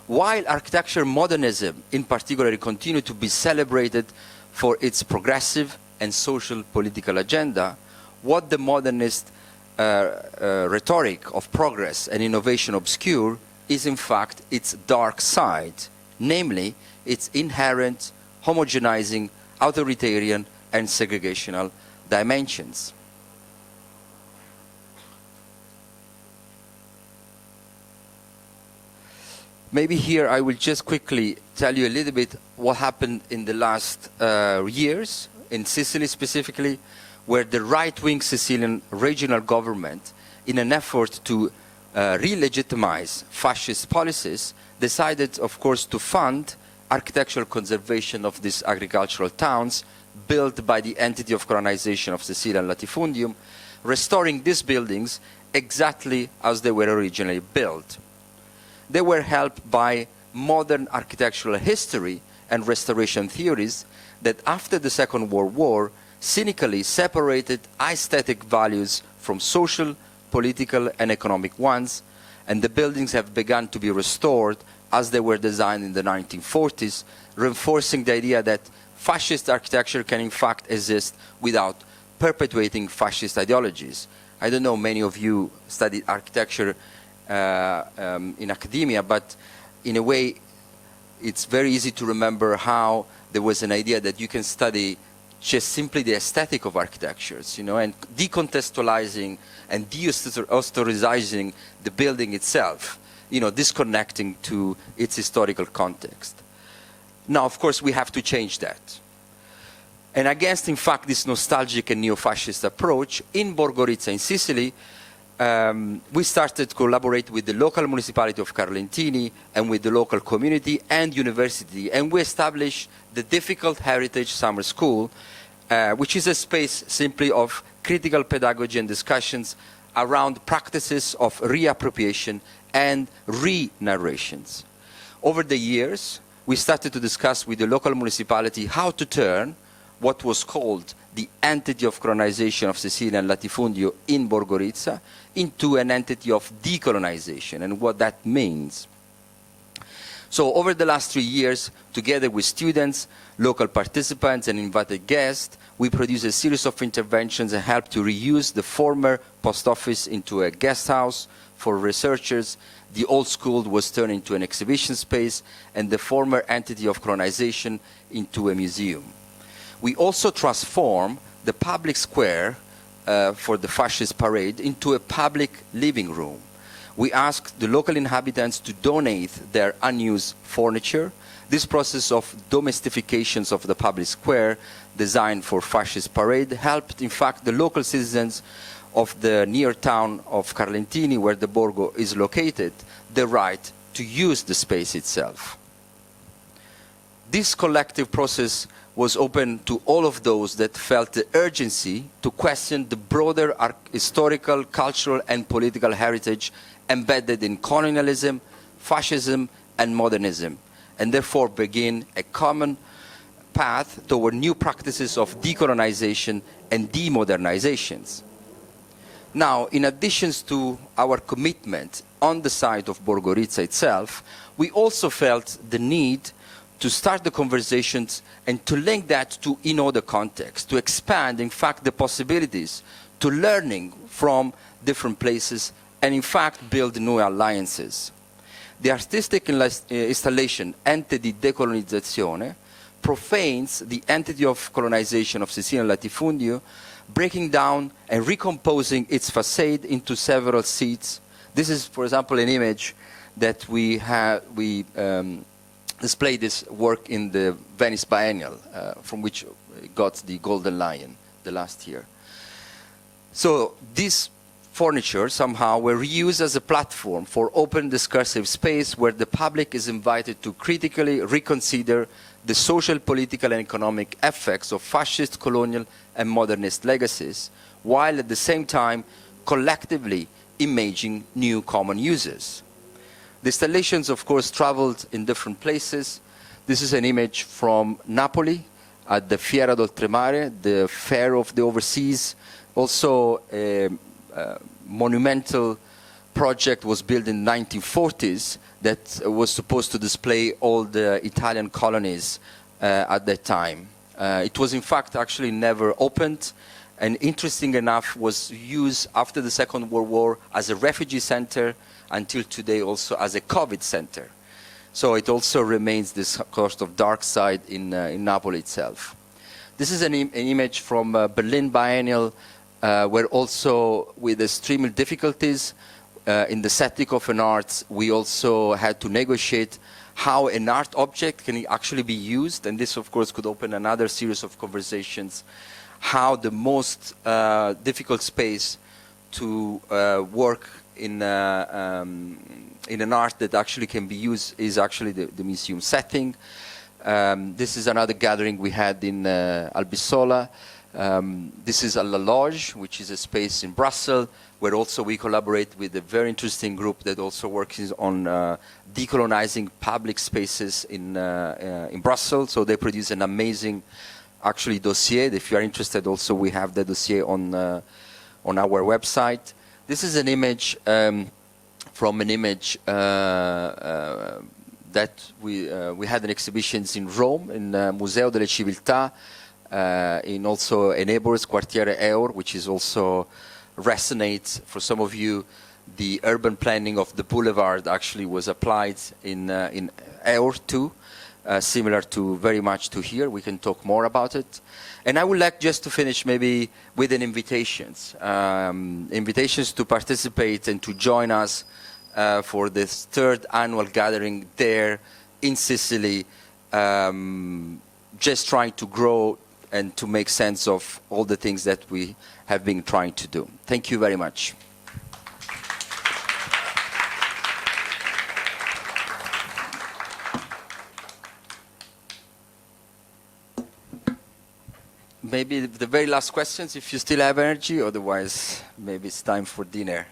While architecture modernism in particular continues to be celebrated for its progressive and social political agenda, what the modernist rhetoric of progress and innovation obscure is in fact its dark side, namely its inherent homogenizing, authoritarian, and segregational dimensions. Maybe here I will just quickly tell you a little bit what happened in the last years, in Sicily specifically, where the right-wing Sicilian regional government, in an effort to re-legitimize fascist policies, decided, of course, to fund architectural conservation of these agricultural towns built by the entity of colonization of Sicilian latifundium, restoring these buildings exactly as they were originally built. They were helped by modern architectural history and restoration theories that after the Second World War cynically separated aesthetic values from social, political, and economic ones, and the buildings have begun to be restored as they were designed in the 1940s, reinforcing the idea that fascist architecture can in fact exist without perpetuating fascist ideologies. I don't know, many of you studied architecture in academia, but in a way it's very easy to remember how there was an idea that you can study just simply the aesthetic of architectures, you know, and decontextualizing and dehistoricizing the building itself, you know, disconnecting to its historical context. Now, of course, we have to change that. And against, in fact, this nostalgic and neo-fascist approach, in Borgorica in Sicily, we started to collaborate with the local municipality of Carlentini and with the local community and university, and we established the Difficult Heritage Summer School, which is a space simply of critical pedagogy and discussions around practices of reappropriation and re-narrations. Over the years, we started to discuss with the local municipality how to turn what was called the entity of colonization of Sicilian latifundio in Borgorica into an entity of decolonization and what that means. So over the last 3 years, together with students, local participants, and invited guests, we produced a series of interventions and helped to reuse the former post office into a guest house for researchers. The old school was turned into an exhibition space, and the former entity of colonization into a museum. We also transformed the public square for the fascist parade into a public living room. We asked the local inhabitants to donate their unused furniture. This process of domestification of the public square designed for fascist parade helped, in fact, the local citizens of the near town of Carlentini, where the Borgo is located, the right to use the space itself. This collective process was open to all of those that felt the urgency to question the broader historical, cultural, and political heritage embedded in colonialism, fascism, and modernism, and therefore begin a common path toward new practices of decolonization and demodernizations. Now, in addition to our commitment on the side of Borgorica itself, we also felt the need to start the conversations and to link that to in-order context, to expand, in fact, the possibilities to learning from different places and, in fact, build new alliances. The artistic installation Ente di Decolonizzazione profanes the entity of colonization of Sicilian latifundio, breaking down and recomposing its facade into several seats. This is, for example, an image that we displayed this work in the Venice Biennial, from which it got the Golden Lion the last year. So these furniture somehow were reused as a platform for open discursive space where the public is invited to critically reconsider the social, political, and economic effects of fascist, colonial, and modernist legacies, while at the same time collectively imaging new common uses. The installations, of course, traveled in different places. This is an image from Napoli at the Fiera d'Oltremare, the fair of the overseas. Also, a monumental project was built in the 1940s that was supposed to display all the Italian colonies at that time. It was, in fact, actually never opened, and interesting enough, was used after the Second World War as a refugee center, until today also as a COVID center. So it also remains this sort of dark side in Napoli itself. This is an image from Berlin Biennial, where also with extreme difficulties in the setting of an art, we also had to negotiate how an art object can actually be used, and this of course could open another series of conversations, how the most difficult space to work in an art that actually can be used is actually the museum setting. This is another gathering we had in Albissola. This is a La Loge, which is a space in Brussels, where also we collaborate with a very interesting group that also works on decolonizing public spaces in Brussels. So they produce an amazing, actually, dossier. If you are interested, also we have the dossier on our website. This is an image from an image that we had an exhibitions in Rome, in Museo delle Civiltà, in also a neighbor's Quartiere Eur, which is also resonates for some of you. The urban planning of the boulevard actually was applied in Eur too, similar to very much to here. We can talk more about it. And I would like just to finish maybe with an invitations to participate and to join us for this third annual gathering there in Sicily, just trying to grow and to make sense of all the things that we have been trying to do. Thank you very much. Maybe the very last questions, if you still have energy, otherwise maybe it's time for dinner.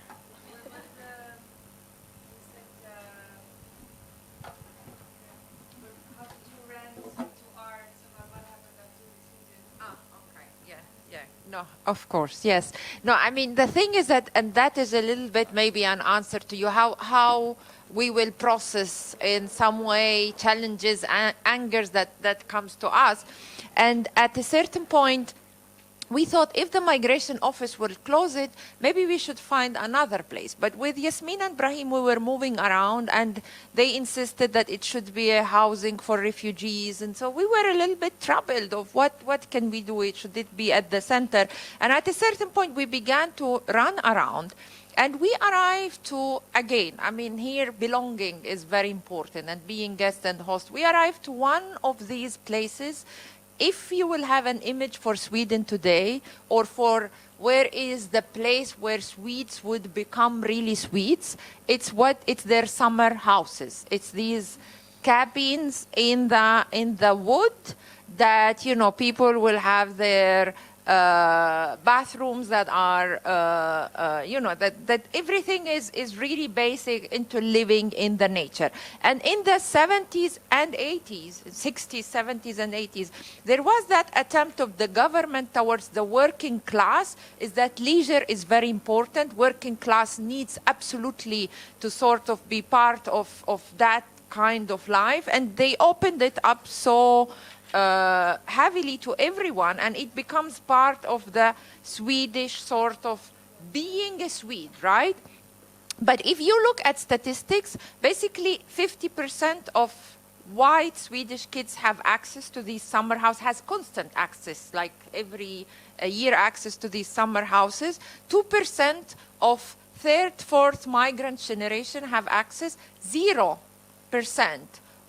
No, of course, yes. No, I mean, the thing is that, and that is a little bit maybe an answer to you, how we will process in some way challenges and angers that comes to us. And at a certain point, we thought if the migration office will close it, maybe we should find another place. But with Yasmin and Brahim, we were moving around, and they insisted that it should be a housing for refugees. And so we were a little bit troubled of what can we do? Should it be at the center? And at a certain point, we began to run around. And we arrived to, again, I mean, here belonging is very important, and being guest and host. We arrived to one of these places. If you will have an image for Sweden today, or for where is the place where Swedes would become really Swedes, it's their summer houses. It's these cabins in the wood that, you know, people will have their bathrooms that are, you know, that everything is really basic into living in the nature. And in the 70s and 80s, 60s, 70s and 80s, there was that attempt of the government towards the working class, is that leisure is very important. Working class needs absolutely to sort of be part of that kind of life. And they opened it up so heavily to everyone, and it becomes part of the Swedish sort of being a Swede, right? But if you look at statistics, basically 50% of white Swedish kids have access to these summer houses, has constant access, like every year access to these summer houses. 2% of third, fourth migrant generation have access. 0%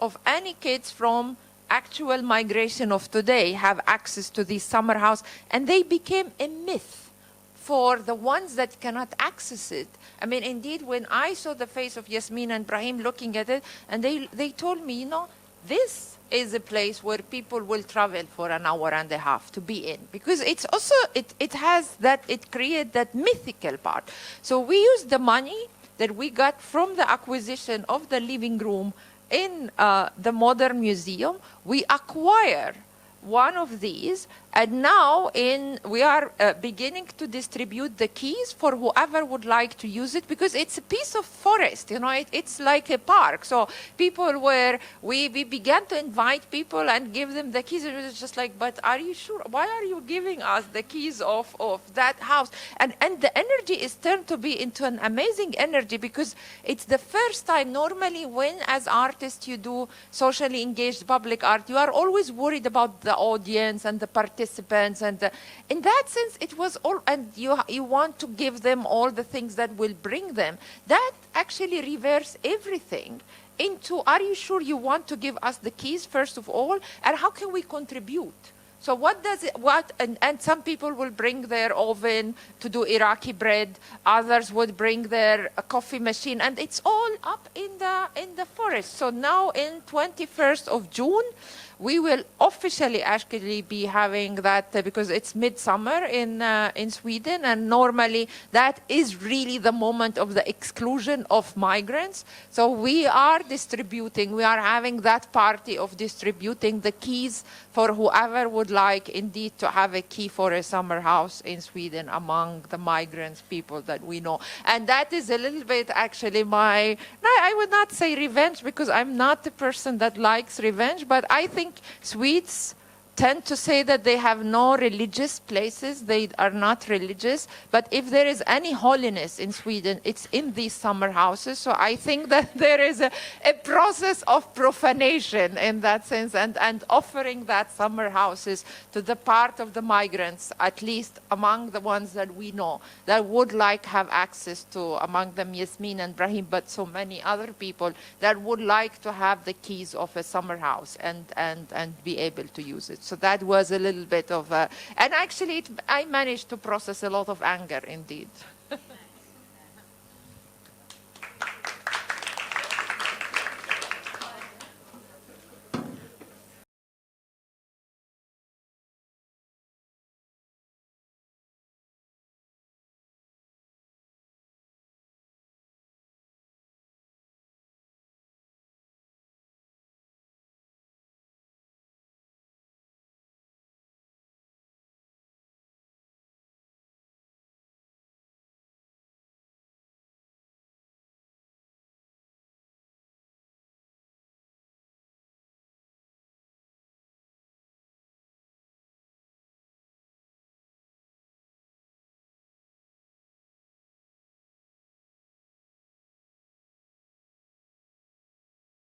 of any kids from actual migration of today have access to these summer house, and they became a myth for the ones that cannot access it. I mean, indeed, when I saw the face of Yasmin and Brahim looking at it, and they told me, you know, this is a place where people will travel for an hour and a half to be in, because it's also, it has that, it created that mythical part. So we used the money that we got from the acquisition of the living room in the Modern Museum. We acquire one of these, And now we are beginning to distribute the keys for whoever would like to use it, because it's a piece of forest, you know, it's like a park. So people we began to invite people and give them the keys. It was just like, but are you sure? Why are you giving us the keys of that house? And the energy is turned to be into an amazing energy, because it's the first time. Normally when as artists you do socially engaged public art, you are always worried about the audience and the participants, and in that sense it was all, and you want to give them all the things that will bring them. That actually reverse everything into, are you sure you want to give us the keys first of all, and how can we contribute? So and some people will bring their oven to do Iraqi bread, others would bring their coffee machine, and it's all up in the forest. So now in 21st of June, we will officially actually be having that, because it's midsummer in Sweden, and normally that is really the moment of the exclusion of migrants. So we are having that party of distributing the keys for whoever would like indeed to have a key for a summer house in Sweden among the migrants, people that we know. And that is a little bit actually I would not say revenge, because I'm not the person that likes revenge, but I think Swedes tend to say that they have no religious places. They are not religious. But if there is any holiness in Sweden, it's in these summer houses. So I think that there is a process of profanation in that sense, and offering that summer houses to the part of the migrants, at least among the ones that we know, that would like have access to, among them Yasmin and Brahim, but so many other people that would like to have the keys of a summer house and be able to use it. So that was a little bit of and actually I managed to process a lot of anger indeed.